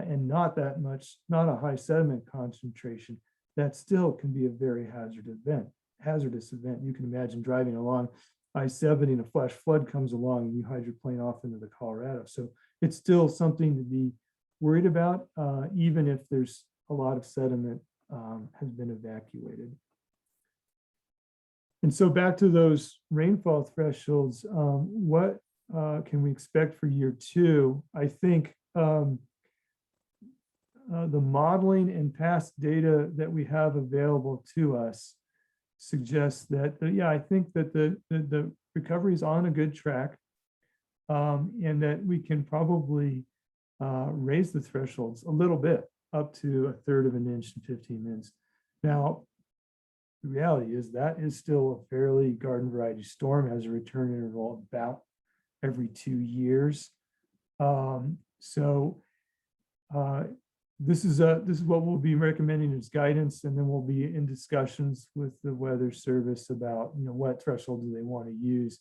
S2: and not that much, not a high sediment concentration, that still can be a very hazardous event. You can imagine driving along I-70 and a flash flood comes along and you hydroplane off into the Colorado. So it's still something to be worried about, even if there's a lot of sediment has been evacuated. And so back to those rainfall thresholds, what can we expect for year 2? I think the modeling and past data that we have available to us suggests that, yeah, I think that the recovery is on a good track, and that we can probably raise the thresholds a little bit up to 1/3 of an inch and 15 minutes. Now, the reality is that is still a fairly garden variety storm, has a return interval about every 2 years. This is what we'll be recommending as guidance, and then we'll be in discussions with the Weather Service about what threshold do they want to use.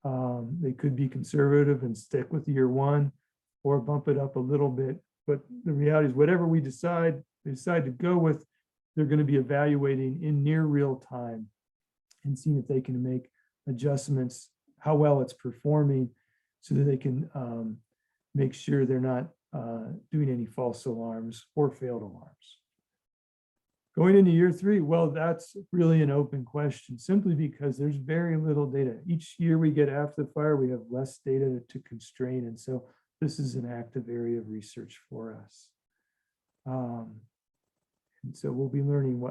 S2: They could be conservative and stick with year 1, or bump it up a little bit. But the reality is, whatever they decide to go with, they're going to be evaluating in near real time and seeing if they can make adjustments, how well it's performing, so that they can make sure they're not doing any false alarms or failed alarms. Going into year 3, well, that's really an open question, simply because there's very little data. Each year we get after the fire, we have less data to constrain. And so this is an active area of research for us. And so we'll be learning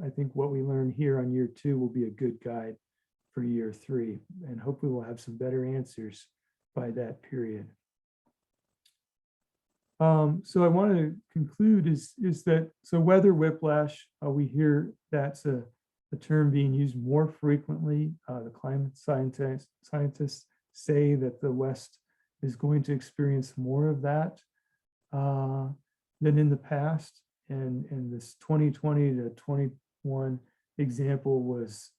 S2: I think what we learn here on year 2 will be a good guide for year 3. And hopefully we'll have some better answers by that period. So I want to conclude is that, so weather whiplash, we hear that's a term being used more frequently. The climate scientists say that the West is going to experience more of that than in the past. And this 2020 to 21 example was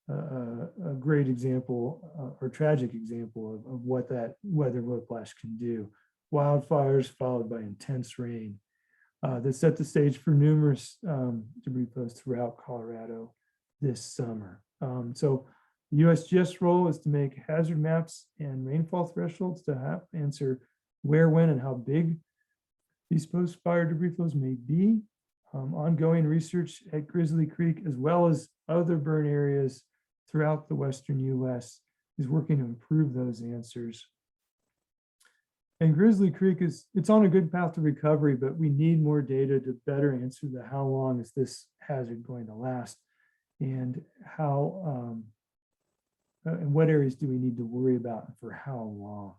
S2: a great example or tragic example of what that weather whiplash can do. Wildfires followed by intense rain that set the stage for numerous debris flows throughout Colorado this summer. So the USGS role is to make hazard maps and rainfall thresholds to answer where, when, and how big these post-fire debris flows may be. Ongoing research at Grizzly Creek, as well as other burn areas throughout the Western US, is working to improve those answers. And Grizzly Creek it's on a good path to recovery, but we need more data to better answer the how long is this hazard going to last, and how and what areas do we need to worry about and for how long.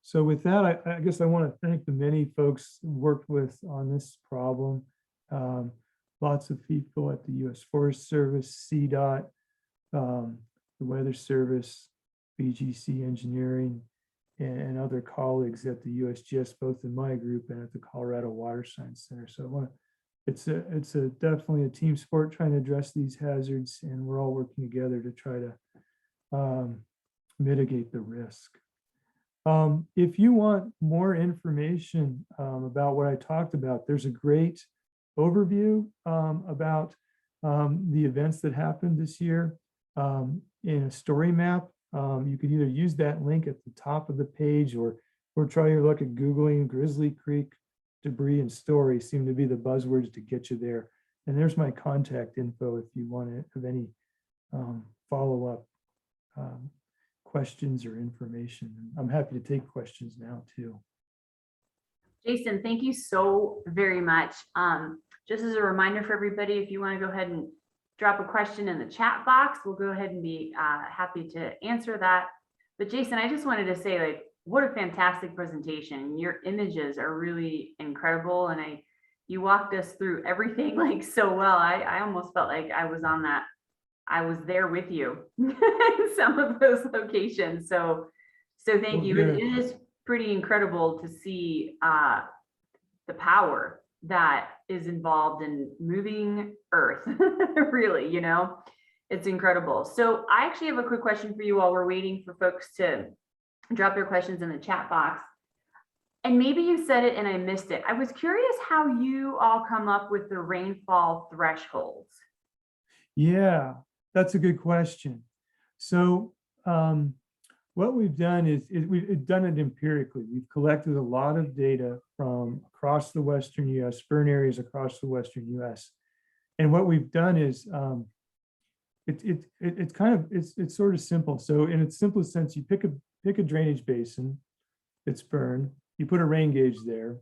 S2: So with that, I guess I want to thank the many folks who worked with on this problem. Lots of people at the U.S. Forest Service, CDOT, the Weather Service, BGC Engineering, and other colleagues at the USGS, both in my group and at the Colorado Water Science Center. So it's definitely a team sport trying to address these hazards, and we're all working together to try to mitigate the risk. If you want more information about what I talked about, there's a great overview about the events that happened this year in a story map. You could either use that link at the top of the page or try your luck at Googling Grizzly Creek debris and story seem to be the buzzwords to get you there. And there's my contact info if you want to have any follow-up questions or information. I'm happy to take questions now too.
S1: Jason, thank you so very much. Just as a reminder for everybody, if you want to go ahead and drop a question in the chat box, we'll go ahead and be happy to answer that. But Jason, I just wanted to say, like, what a fantastic presentation. Your images are really incredible, and you walked us through everything like so well. I almost felt like I was there with you in some of those locations. So thank you. It is pretty incredible to see the power that is involved in moving Earth. Really, it's incredible. So I actually have a quick question for you while we're waiting for folks to drop their questions in the chat box. And maybe you said it and I missed it. I was curious how you all come up with the rainfall thresholds.
S2: Yeah, that's a good question. So what we've done is we've done it empirically. We've collected a lot of data from across the Western US, burn areas across the Western US. And what we've done is it's sort of simple. So in its simplest sense, you pick a drainage basin that's burned, you put a rain gauge there,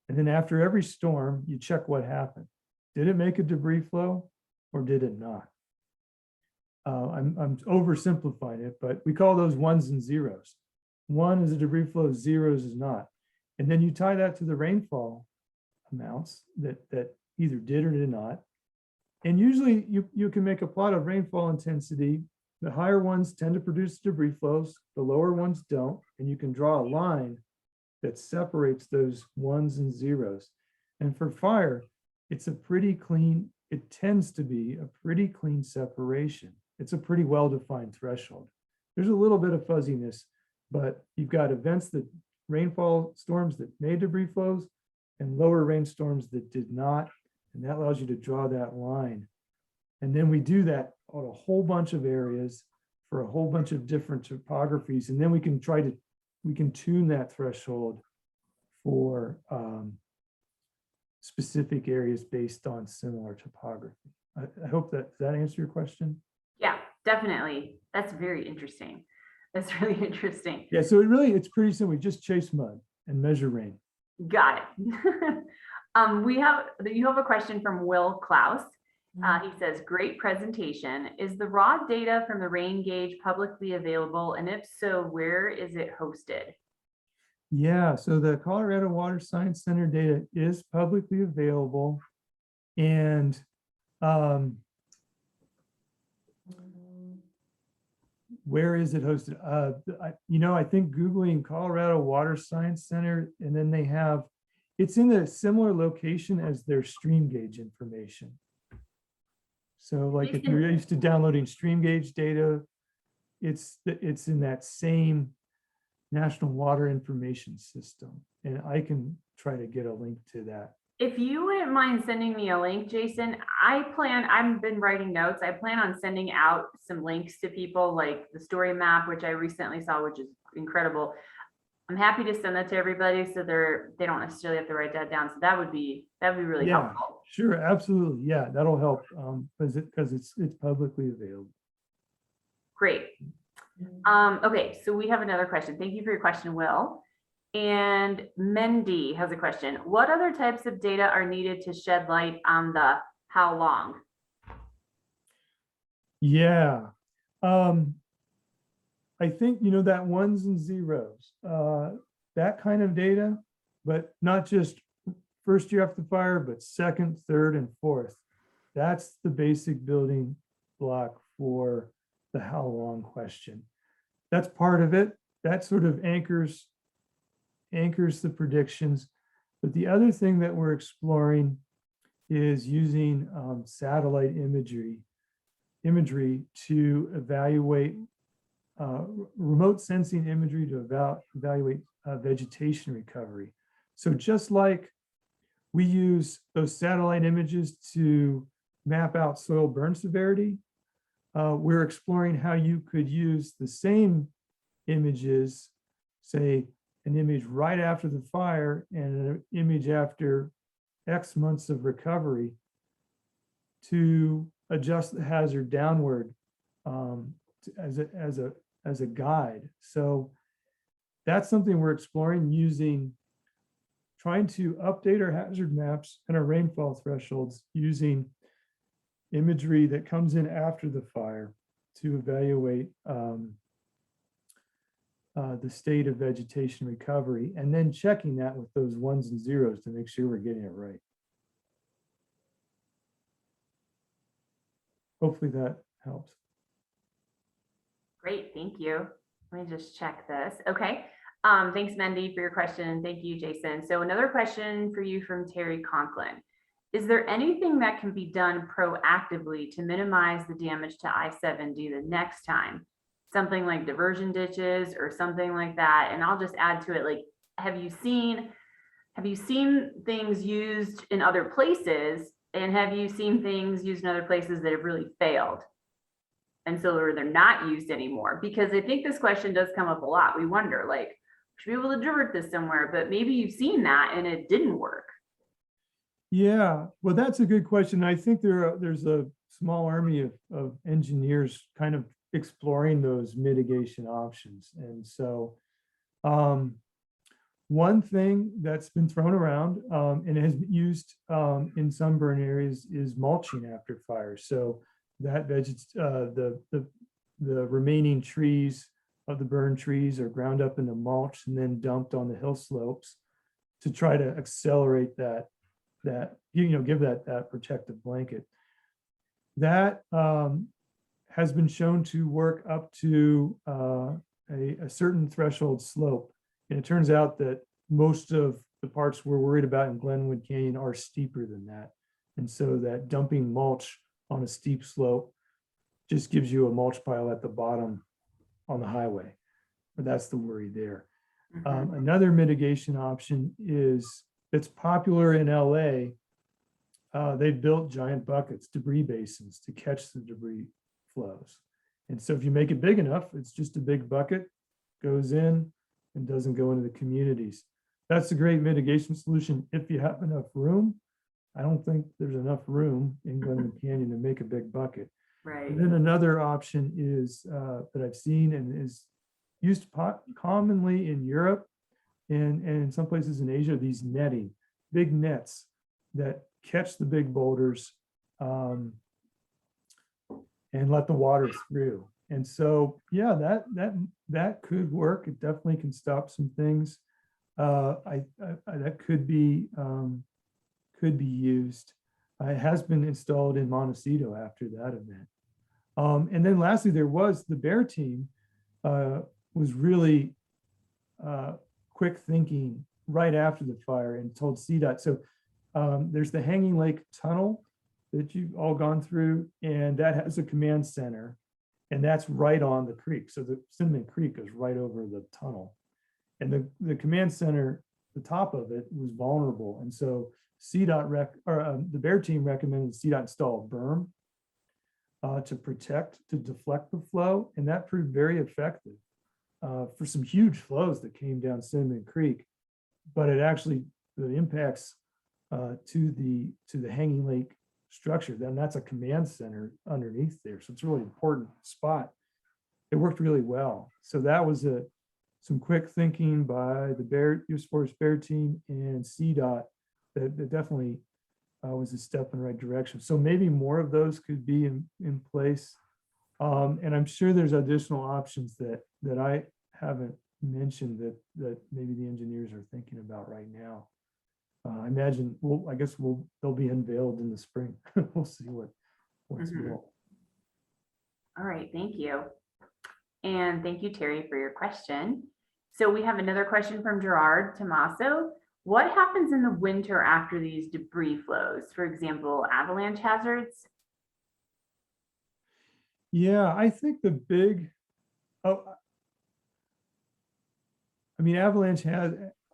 S2: and then after every storm, you check what happened. Did it make a debris flow or did it not? I'm oversimplifying it, but we call those ones and zeros. One is a debris flow, zeros is not. And then you tie that to the rainfall amounts that either did or did not. And usually you can make a plot of rainfall intensity. The higher ones tend to produce debris flows, the lower ones don't. And you can draw a line that separates those ones and zeros. And for fire, it's a pretty clean, it tends to be a pretty clean separation. It's a pretty well-defined threshold. There's a little bit of fuzziness, but you've got events that rainfall storms that made debris flows and lower rainstorms that did not. And that allows you to draw that line. And then we do that on a whole bunch of areas for a whole bunch of different topographies. And then we can tune that threshold for specific areas based on similar topography. I hope does that answer your question?
S1: Yeah, definitely. That's very interesting. That's really interesting.
S2: Yeah, so it's pretty simple. We just chase mud and measure rain.
S1: Got it. You have a question from Will Klaus. He says, great presentation. Is the raw data from the rain gauge publicly available? And if so, where is it hosted?
S2: Yeah, so the Colorado Water Science Center data is publicly available. And Where is it hosted? I think Googling Colorado Water Science Center, and then it's in a similar location as their stream gauge information. So like if you're used to downloading stream gauge data, it's in that same National Water Information System. And I can try to get a link to that.
S1: If you wouldn't mind sending me a link, Jason, I've been writing notes. I plan on sending out some links to people, like the story map, which I recently saw, which is incredible. I'm happy to send that to everybody so they don't necessarily have to write that down. So that would be really helpful.
S2: Sure, absolutely. Yeah, that'll help because it's publicly available.
S1: Great. Okay, so we have another question. Thank you for your question, Will. And Mendy has a question. What other types of data are needed to shed light on the how long?
S2: Yeah. I think, that ones and zeros, that kind of data, but not just first year after the fire, but second, third, and fourth. That's the basic building block for the how long question. That's part of it. That sort of anchors the predictions. But the other thing that we're exploring is using satellite imagery to evaluate remote sensing imagery to evaluate vegetation recovery. So just like we use those satellite images to map out soil burn severity, we're exploring how you could use the same images, say an image right after the fire and an image after X months of recovery, to adjust the hazard downward as a guide. So that's something we're exploring, trying to update our hazard maps and our rainfall thresholds using imagery that comes in after the fire to evaluate the state of vegetation recovery, and then checking that with those ones and zeros to make sure we're getting it right. Hopefully that helps.
S1: Great, thank you. Let me just check this. Okay. Thanks, Mendy, for your question. Thank you, Jason. So another question for you from Terry Conklin. Is there anything that can be done proactively to minimize the damage to I-70 the next time? Something like diversion ditches or something like that. And I'll just add to it, like, have you seen things used in other places? And have you seen things used in other places that have really failed? And so they're not used anymore? Because I think this question does come up a lot. We wonder, like, should be able to divert this somewhere, but maybe you've seen that and it didn't work.
S2: Yeah, well, that's a good question. I think there's a small army of engineers kind of exploring those mitigation options. And so one thing that's been thrown around and has been used in some burn areas is mulching after fire. So that the remaining trees of the burned trees are ground up into mulch and then dumped on the hill slopes to try to accelerate that give that protective blanket. That has been shown to work up to a certain threshold slope. And it turns out that most of the parts we're worried about in Glenwood Canyon are steeper than that. And so that dumping mulch on a steep slope just gives you a mulch pile at the bottom on the highway. But that's the worry there.
S1: Mm-hmm.
S2: Another mitigation option it's popular in LA. They've built giant buckets, debris basins, to catch the debris flows. And so if you make it big enough, it's just a big bucket, goes in and doesn't go into the communities. That's a great mitigation solution if you have enough room. I don't think there's enough room in Glenwood Canyon to make a big bucket.
S1: Right.
S2: And then another option is that I've seen and is used commonly in Europe and in some places in Asia, these netting, big nets that catch the big boulders and let the water through. And so, yeah, that could work. It definitely can stop some things. That could be used. It has been installed in Montecito after that event. And then lastly, there was the Bear team was really quick thinking right after the fire and told CDOT. So there's the Hanging Lake Tunnel that you've all gone through, and that has a command center, and that's right on the creek. So the Cinnamon Creek is right over the tunnel, and the command center, the top of it was vulnerable, and so CDOT the Bear team recommended CDOT install a berm to deflect the flow, and that proved very effective for some huge flows that came down Cinnamon Creek. But it actually, the impacts to the Hanging Lake structure, then that's a command center underneath there, so it's a really important spot. It worked really well. So that was some quick thinking by the US Forest Bear team and CDOT that definitely was a step in the right direction. So maybe more of those could be in place. And I'm sure there's additional options that I haven't mentioned that maybe the engineers are thinking about right now. I imagine, I guess they'll be unveiled in the spring. We'll see what's real.
S1: All right, thank you. And thank you, Terry, for your question. So we have another question from Gerard Tomaso. What happens in the winter after these debris flows? For example, avalanche hazards?
S2: Yeah, I think avalanche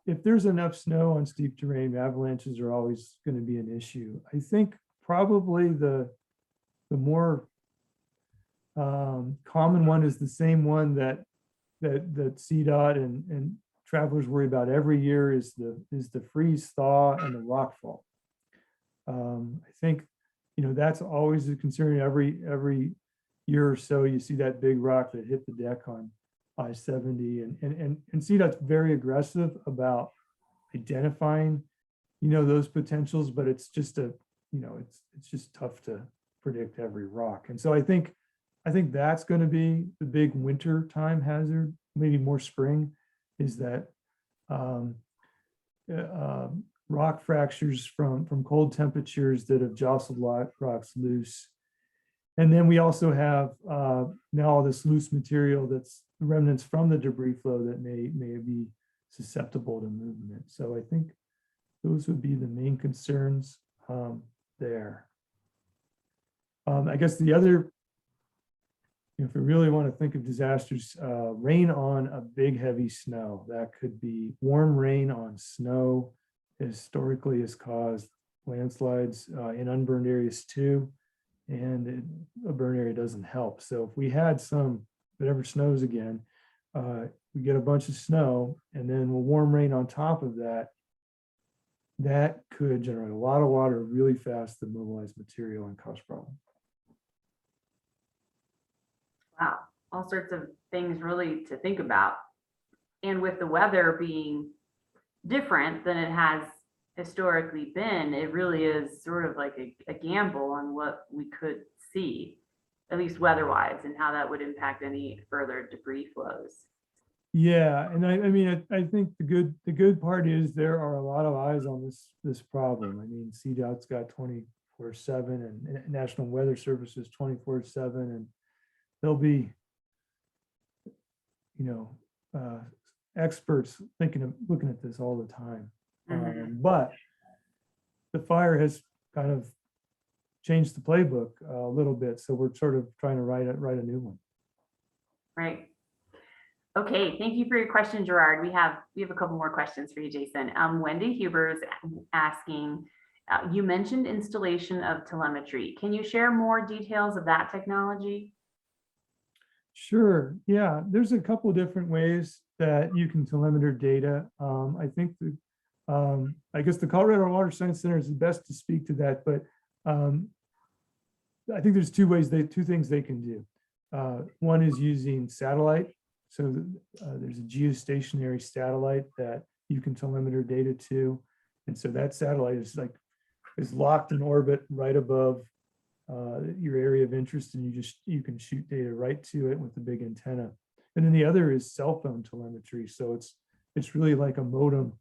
S2: if there's enough snow on steep terrain, avalanches are always going to be an issue. I think probably the more common one is the same one that CDOT and travelers worry about every year is the freeze thaw and the rockfall. I think that's always a concern. Every year or so you see that big rock that hit the deck on I-70, and CDOT's very aggressive about identifying those potentials, but it's just it's just tough to predict every rock. And so I think that's going to be the big winter time hazard, maybe more spring, is that rock fractures from cold temperatures that have jostled rocks loose. And then we also have now all this loose material that's remnants from the debris flow that may be susceptible to movement. So I think those would be the main concerns there. I guess the other, if we really want to think of disasters, rain on a big heavy snow, that could be warm rain on snow historically has caused landslides in unburned areas too. And a burn area doesn't help. So if we had some, if it ever snows again, we get a bunch of snow and then warm rain on top of that, that could generate a lot of water really fast to mobilize material and cause problems.
S1: Wow, all sorts of things really to think about. And with the weather being different than it has historically been, it really is sort of like a gamble on what we could see, at least weather-wise, and how that would impact any further debris flows.
S2: Yeah, and I think the good part is there are a lot of eyes on this problem. I mean, CDOT's got 24/7 and National Weather Services 24/7, and there'll be experts looking at this all the time. But the fire has kind of changed the playbook a little bit, so we're sort of trying to write a new one.
S1: Right. Okay, thank you for your question, Gerard. We have a couple more questions for you, Jason. Wendy Huber is asking, you mentioned installation of telemetry. Can you share more details of that technology?
S2: Sure. Yeah, there's a couple different ways that you can telemeter data. I think I guess the Colorado Water Science Center is the best to speak to that, but I think there's two things they can do. One is using satellite. So there's a geostationary satellite that you can telemeter data to. And so that satellite is locked in orbit right above your area of interest, and you can shoot data right to it with the big antenna. And then the other is cell phone telemetry. So it's really like a modem,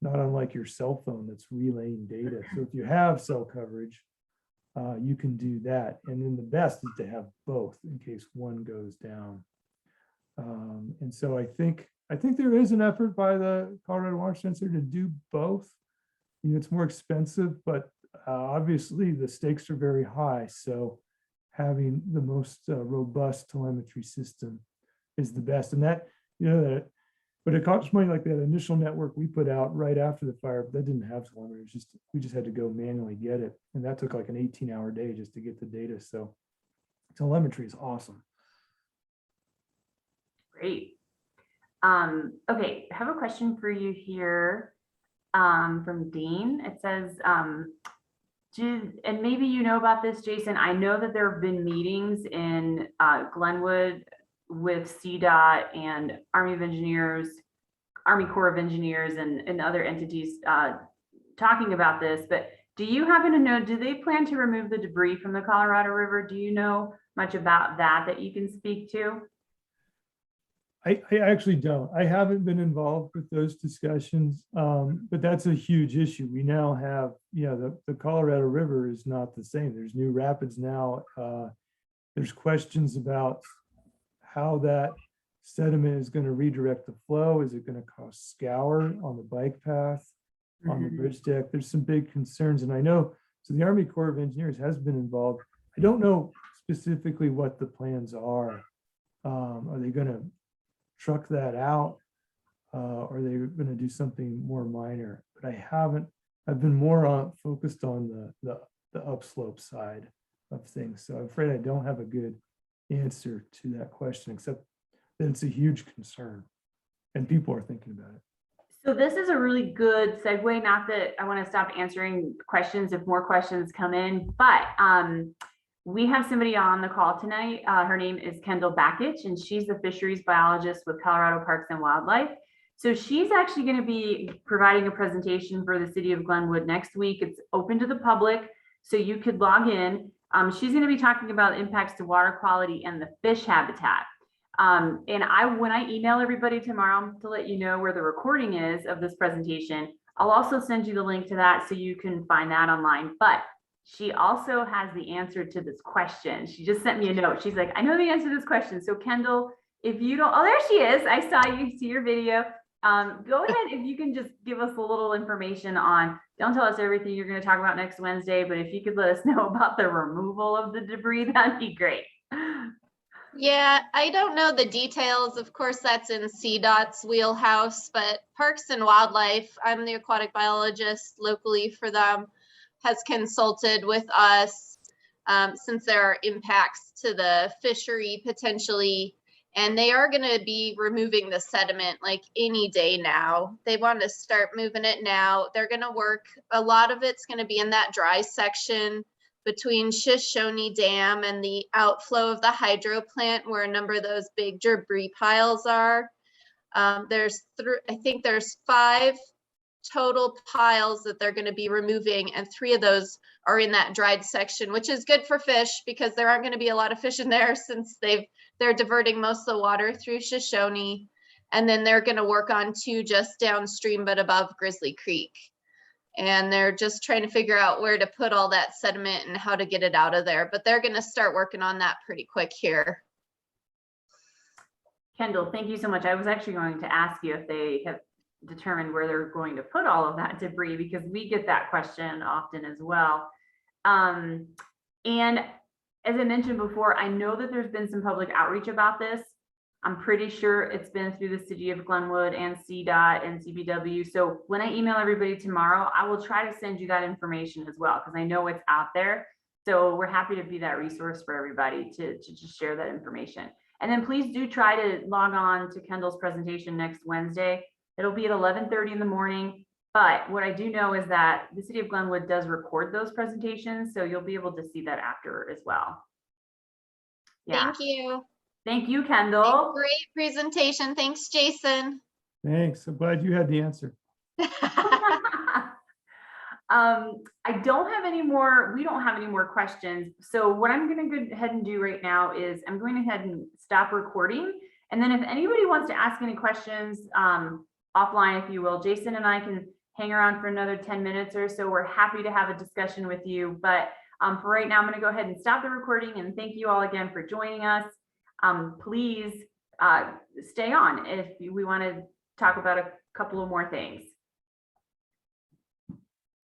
S2: not unlike your cell phone that's relaying data. So if you have cell coverage, you can do that. And then the best is to have both in case one goes down. And so I think there is an effort by the Colorado Watershed Center to do both. You know, it's more expensive, but obviously the stakes are very high. So having the most robust telemetry system is the best. And that, you know, that, but it costs money. Like that initial network we put out right after the fire, but that didn't have telemetry. It's just, we just had to go manually get it. And that took like an 18-hour day just to get the data. So telemetry is awesome.
S1: Great. Okay, I have a question for you here from Dean. It says, and maybe you know about this, Jason. I know that there have been meetings in Glenwood with CDOT and Army of Engineers, Army Corps of Engineers, and other entities talking about this. But do you happen to know, do they plan to remove the debris from the Colorado River? Do you know much about that you can speak to?
S2: I actually don't. I haven't been involved with those discussions, but that's a huge issue. We now have, you know, the Colorado River is not the same. There's new rapids now. There's questions about how that sediment is going to redirect the flow. Is it going to cause scour on the bike path, on the bridge deck? There's some big concerns. And I know, so the Army Corps of Engineers has been involved. I don't know specifically what the plans are. Are they going to truck that out? Or are they going to do something more minor? But I've been more focused on the upslope side of things. So I'm afraid I don't have a good answer to that question, except that it's a huge concern and people are thinking about it.
S1: So this is a really good segue, not that I want to stop answering questions if more questions come in, but we have somebody on the call tonight. Her name is Kendall Bakich, and she's the fisheries biologist with Colorado Parks and Wildlife. So she's actually going to be providing a presentation for the city of Glenwood next week. It's open to the public, so you could log in. She's going to be talking about impacts to water quality and the fish habitat. And when I email everybody tomorrow to let you know where the recording is of this presentation, I'll also send you the link to that so you can find that online. But she also has the answer to this question. She just sent me a note. She's like, I know the answer to this question. So Kendall, if you don't, oh, there she is. I saw you see your video. Go ahead, if you can just give us a little information on, don't tell us everything you're going to talk about next Wednesday, but if you could let us know about the removal of the debris, that'd be great.
S3: Yeah, I don't know the details. Of course, that's in CDOT's wheelhouse, but Parks and Wildlife, I'm the aquatic biologist locally for them, has consulted with us since there are impacts to the fishery potentially, and they are going to be removing the sediment like any day now. They want to start moving it now. They're going to work, a lot of it's going to be in that dry section between Shoshone Dam and the outflow of the hydro plant where a number of those big debris piles are. I think there's 5 total piles that they're going to be removing, and 3 of those are in that dried section, which is good for fish because there aren't going to be a lot of fish in there since they're diverting most of the water through Shoshone. And then they're going to work on 2 just downstream but above Grizzly Creek. And they're just trying to figure out where to put all that sediment and how to get it out of there. But they're going to start working on that pretty quick here.
S1: Kendall, thank you so much. I was actually going to ask you if they have determined where they're going to put all of that debris, because we get that question often as well. And as I mentioned before, I know that there's been some public outreach about this. I'm pretty sure it's been through the city of Glenwood and CDOT and CBW. So when I email everybody tomorrow, I will try to send you that information as well, because I know it's out there. So we're happy to be that resource for everybody to just share that information. And then please do try to log on to Kendall's presentation next Wednesday. It'll be at 11:30 in the morning. But what I do know is that the city of Glenwood does record those presentations, so you'll be able to see that after as well. Yeah.
S3: Thank you.
S1: Thank you, Kendall.
S3: Great presentation. Thanks, Jason.
S2: Thanks. I'm glad you had the answer.
S1: I don't have any more, we don't have any more questions. So what I'm going to go ahead and do right now is I'm going to go ahead and stop recording. And then if anybody wants to ask any questions offline, if you will, Jason and I can hang around for another 10 minutes or so. We're happy to have a discussion with you. But for right now, I'm going to go ahead and stop the recording and thank you all again for joining us. Please stay on if we want to talk about a couple of more things.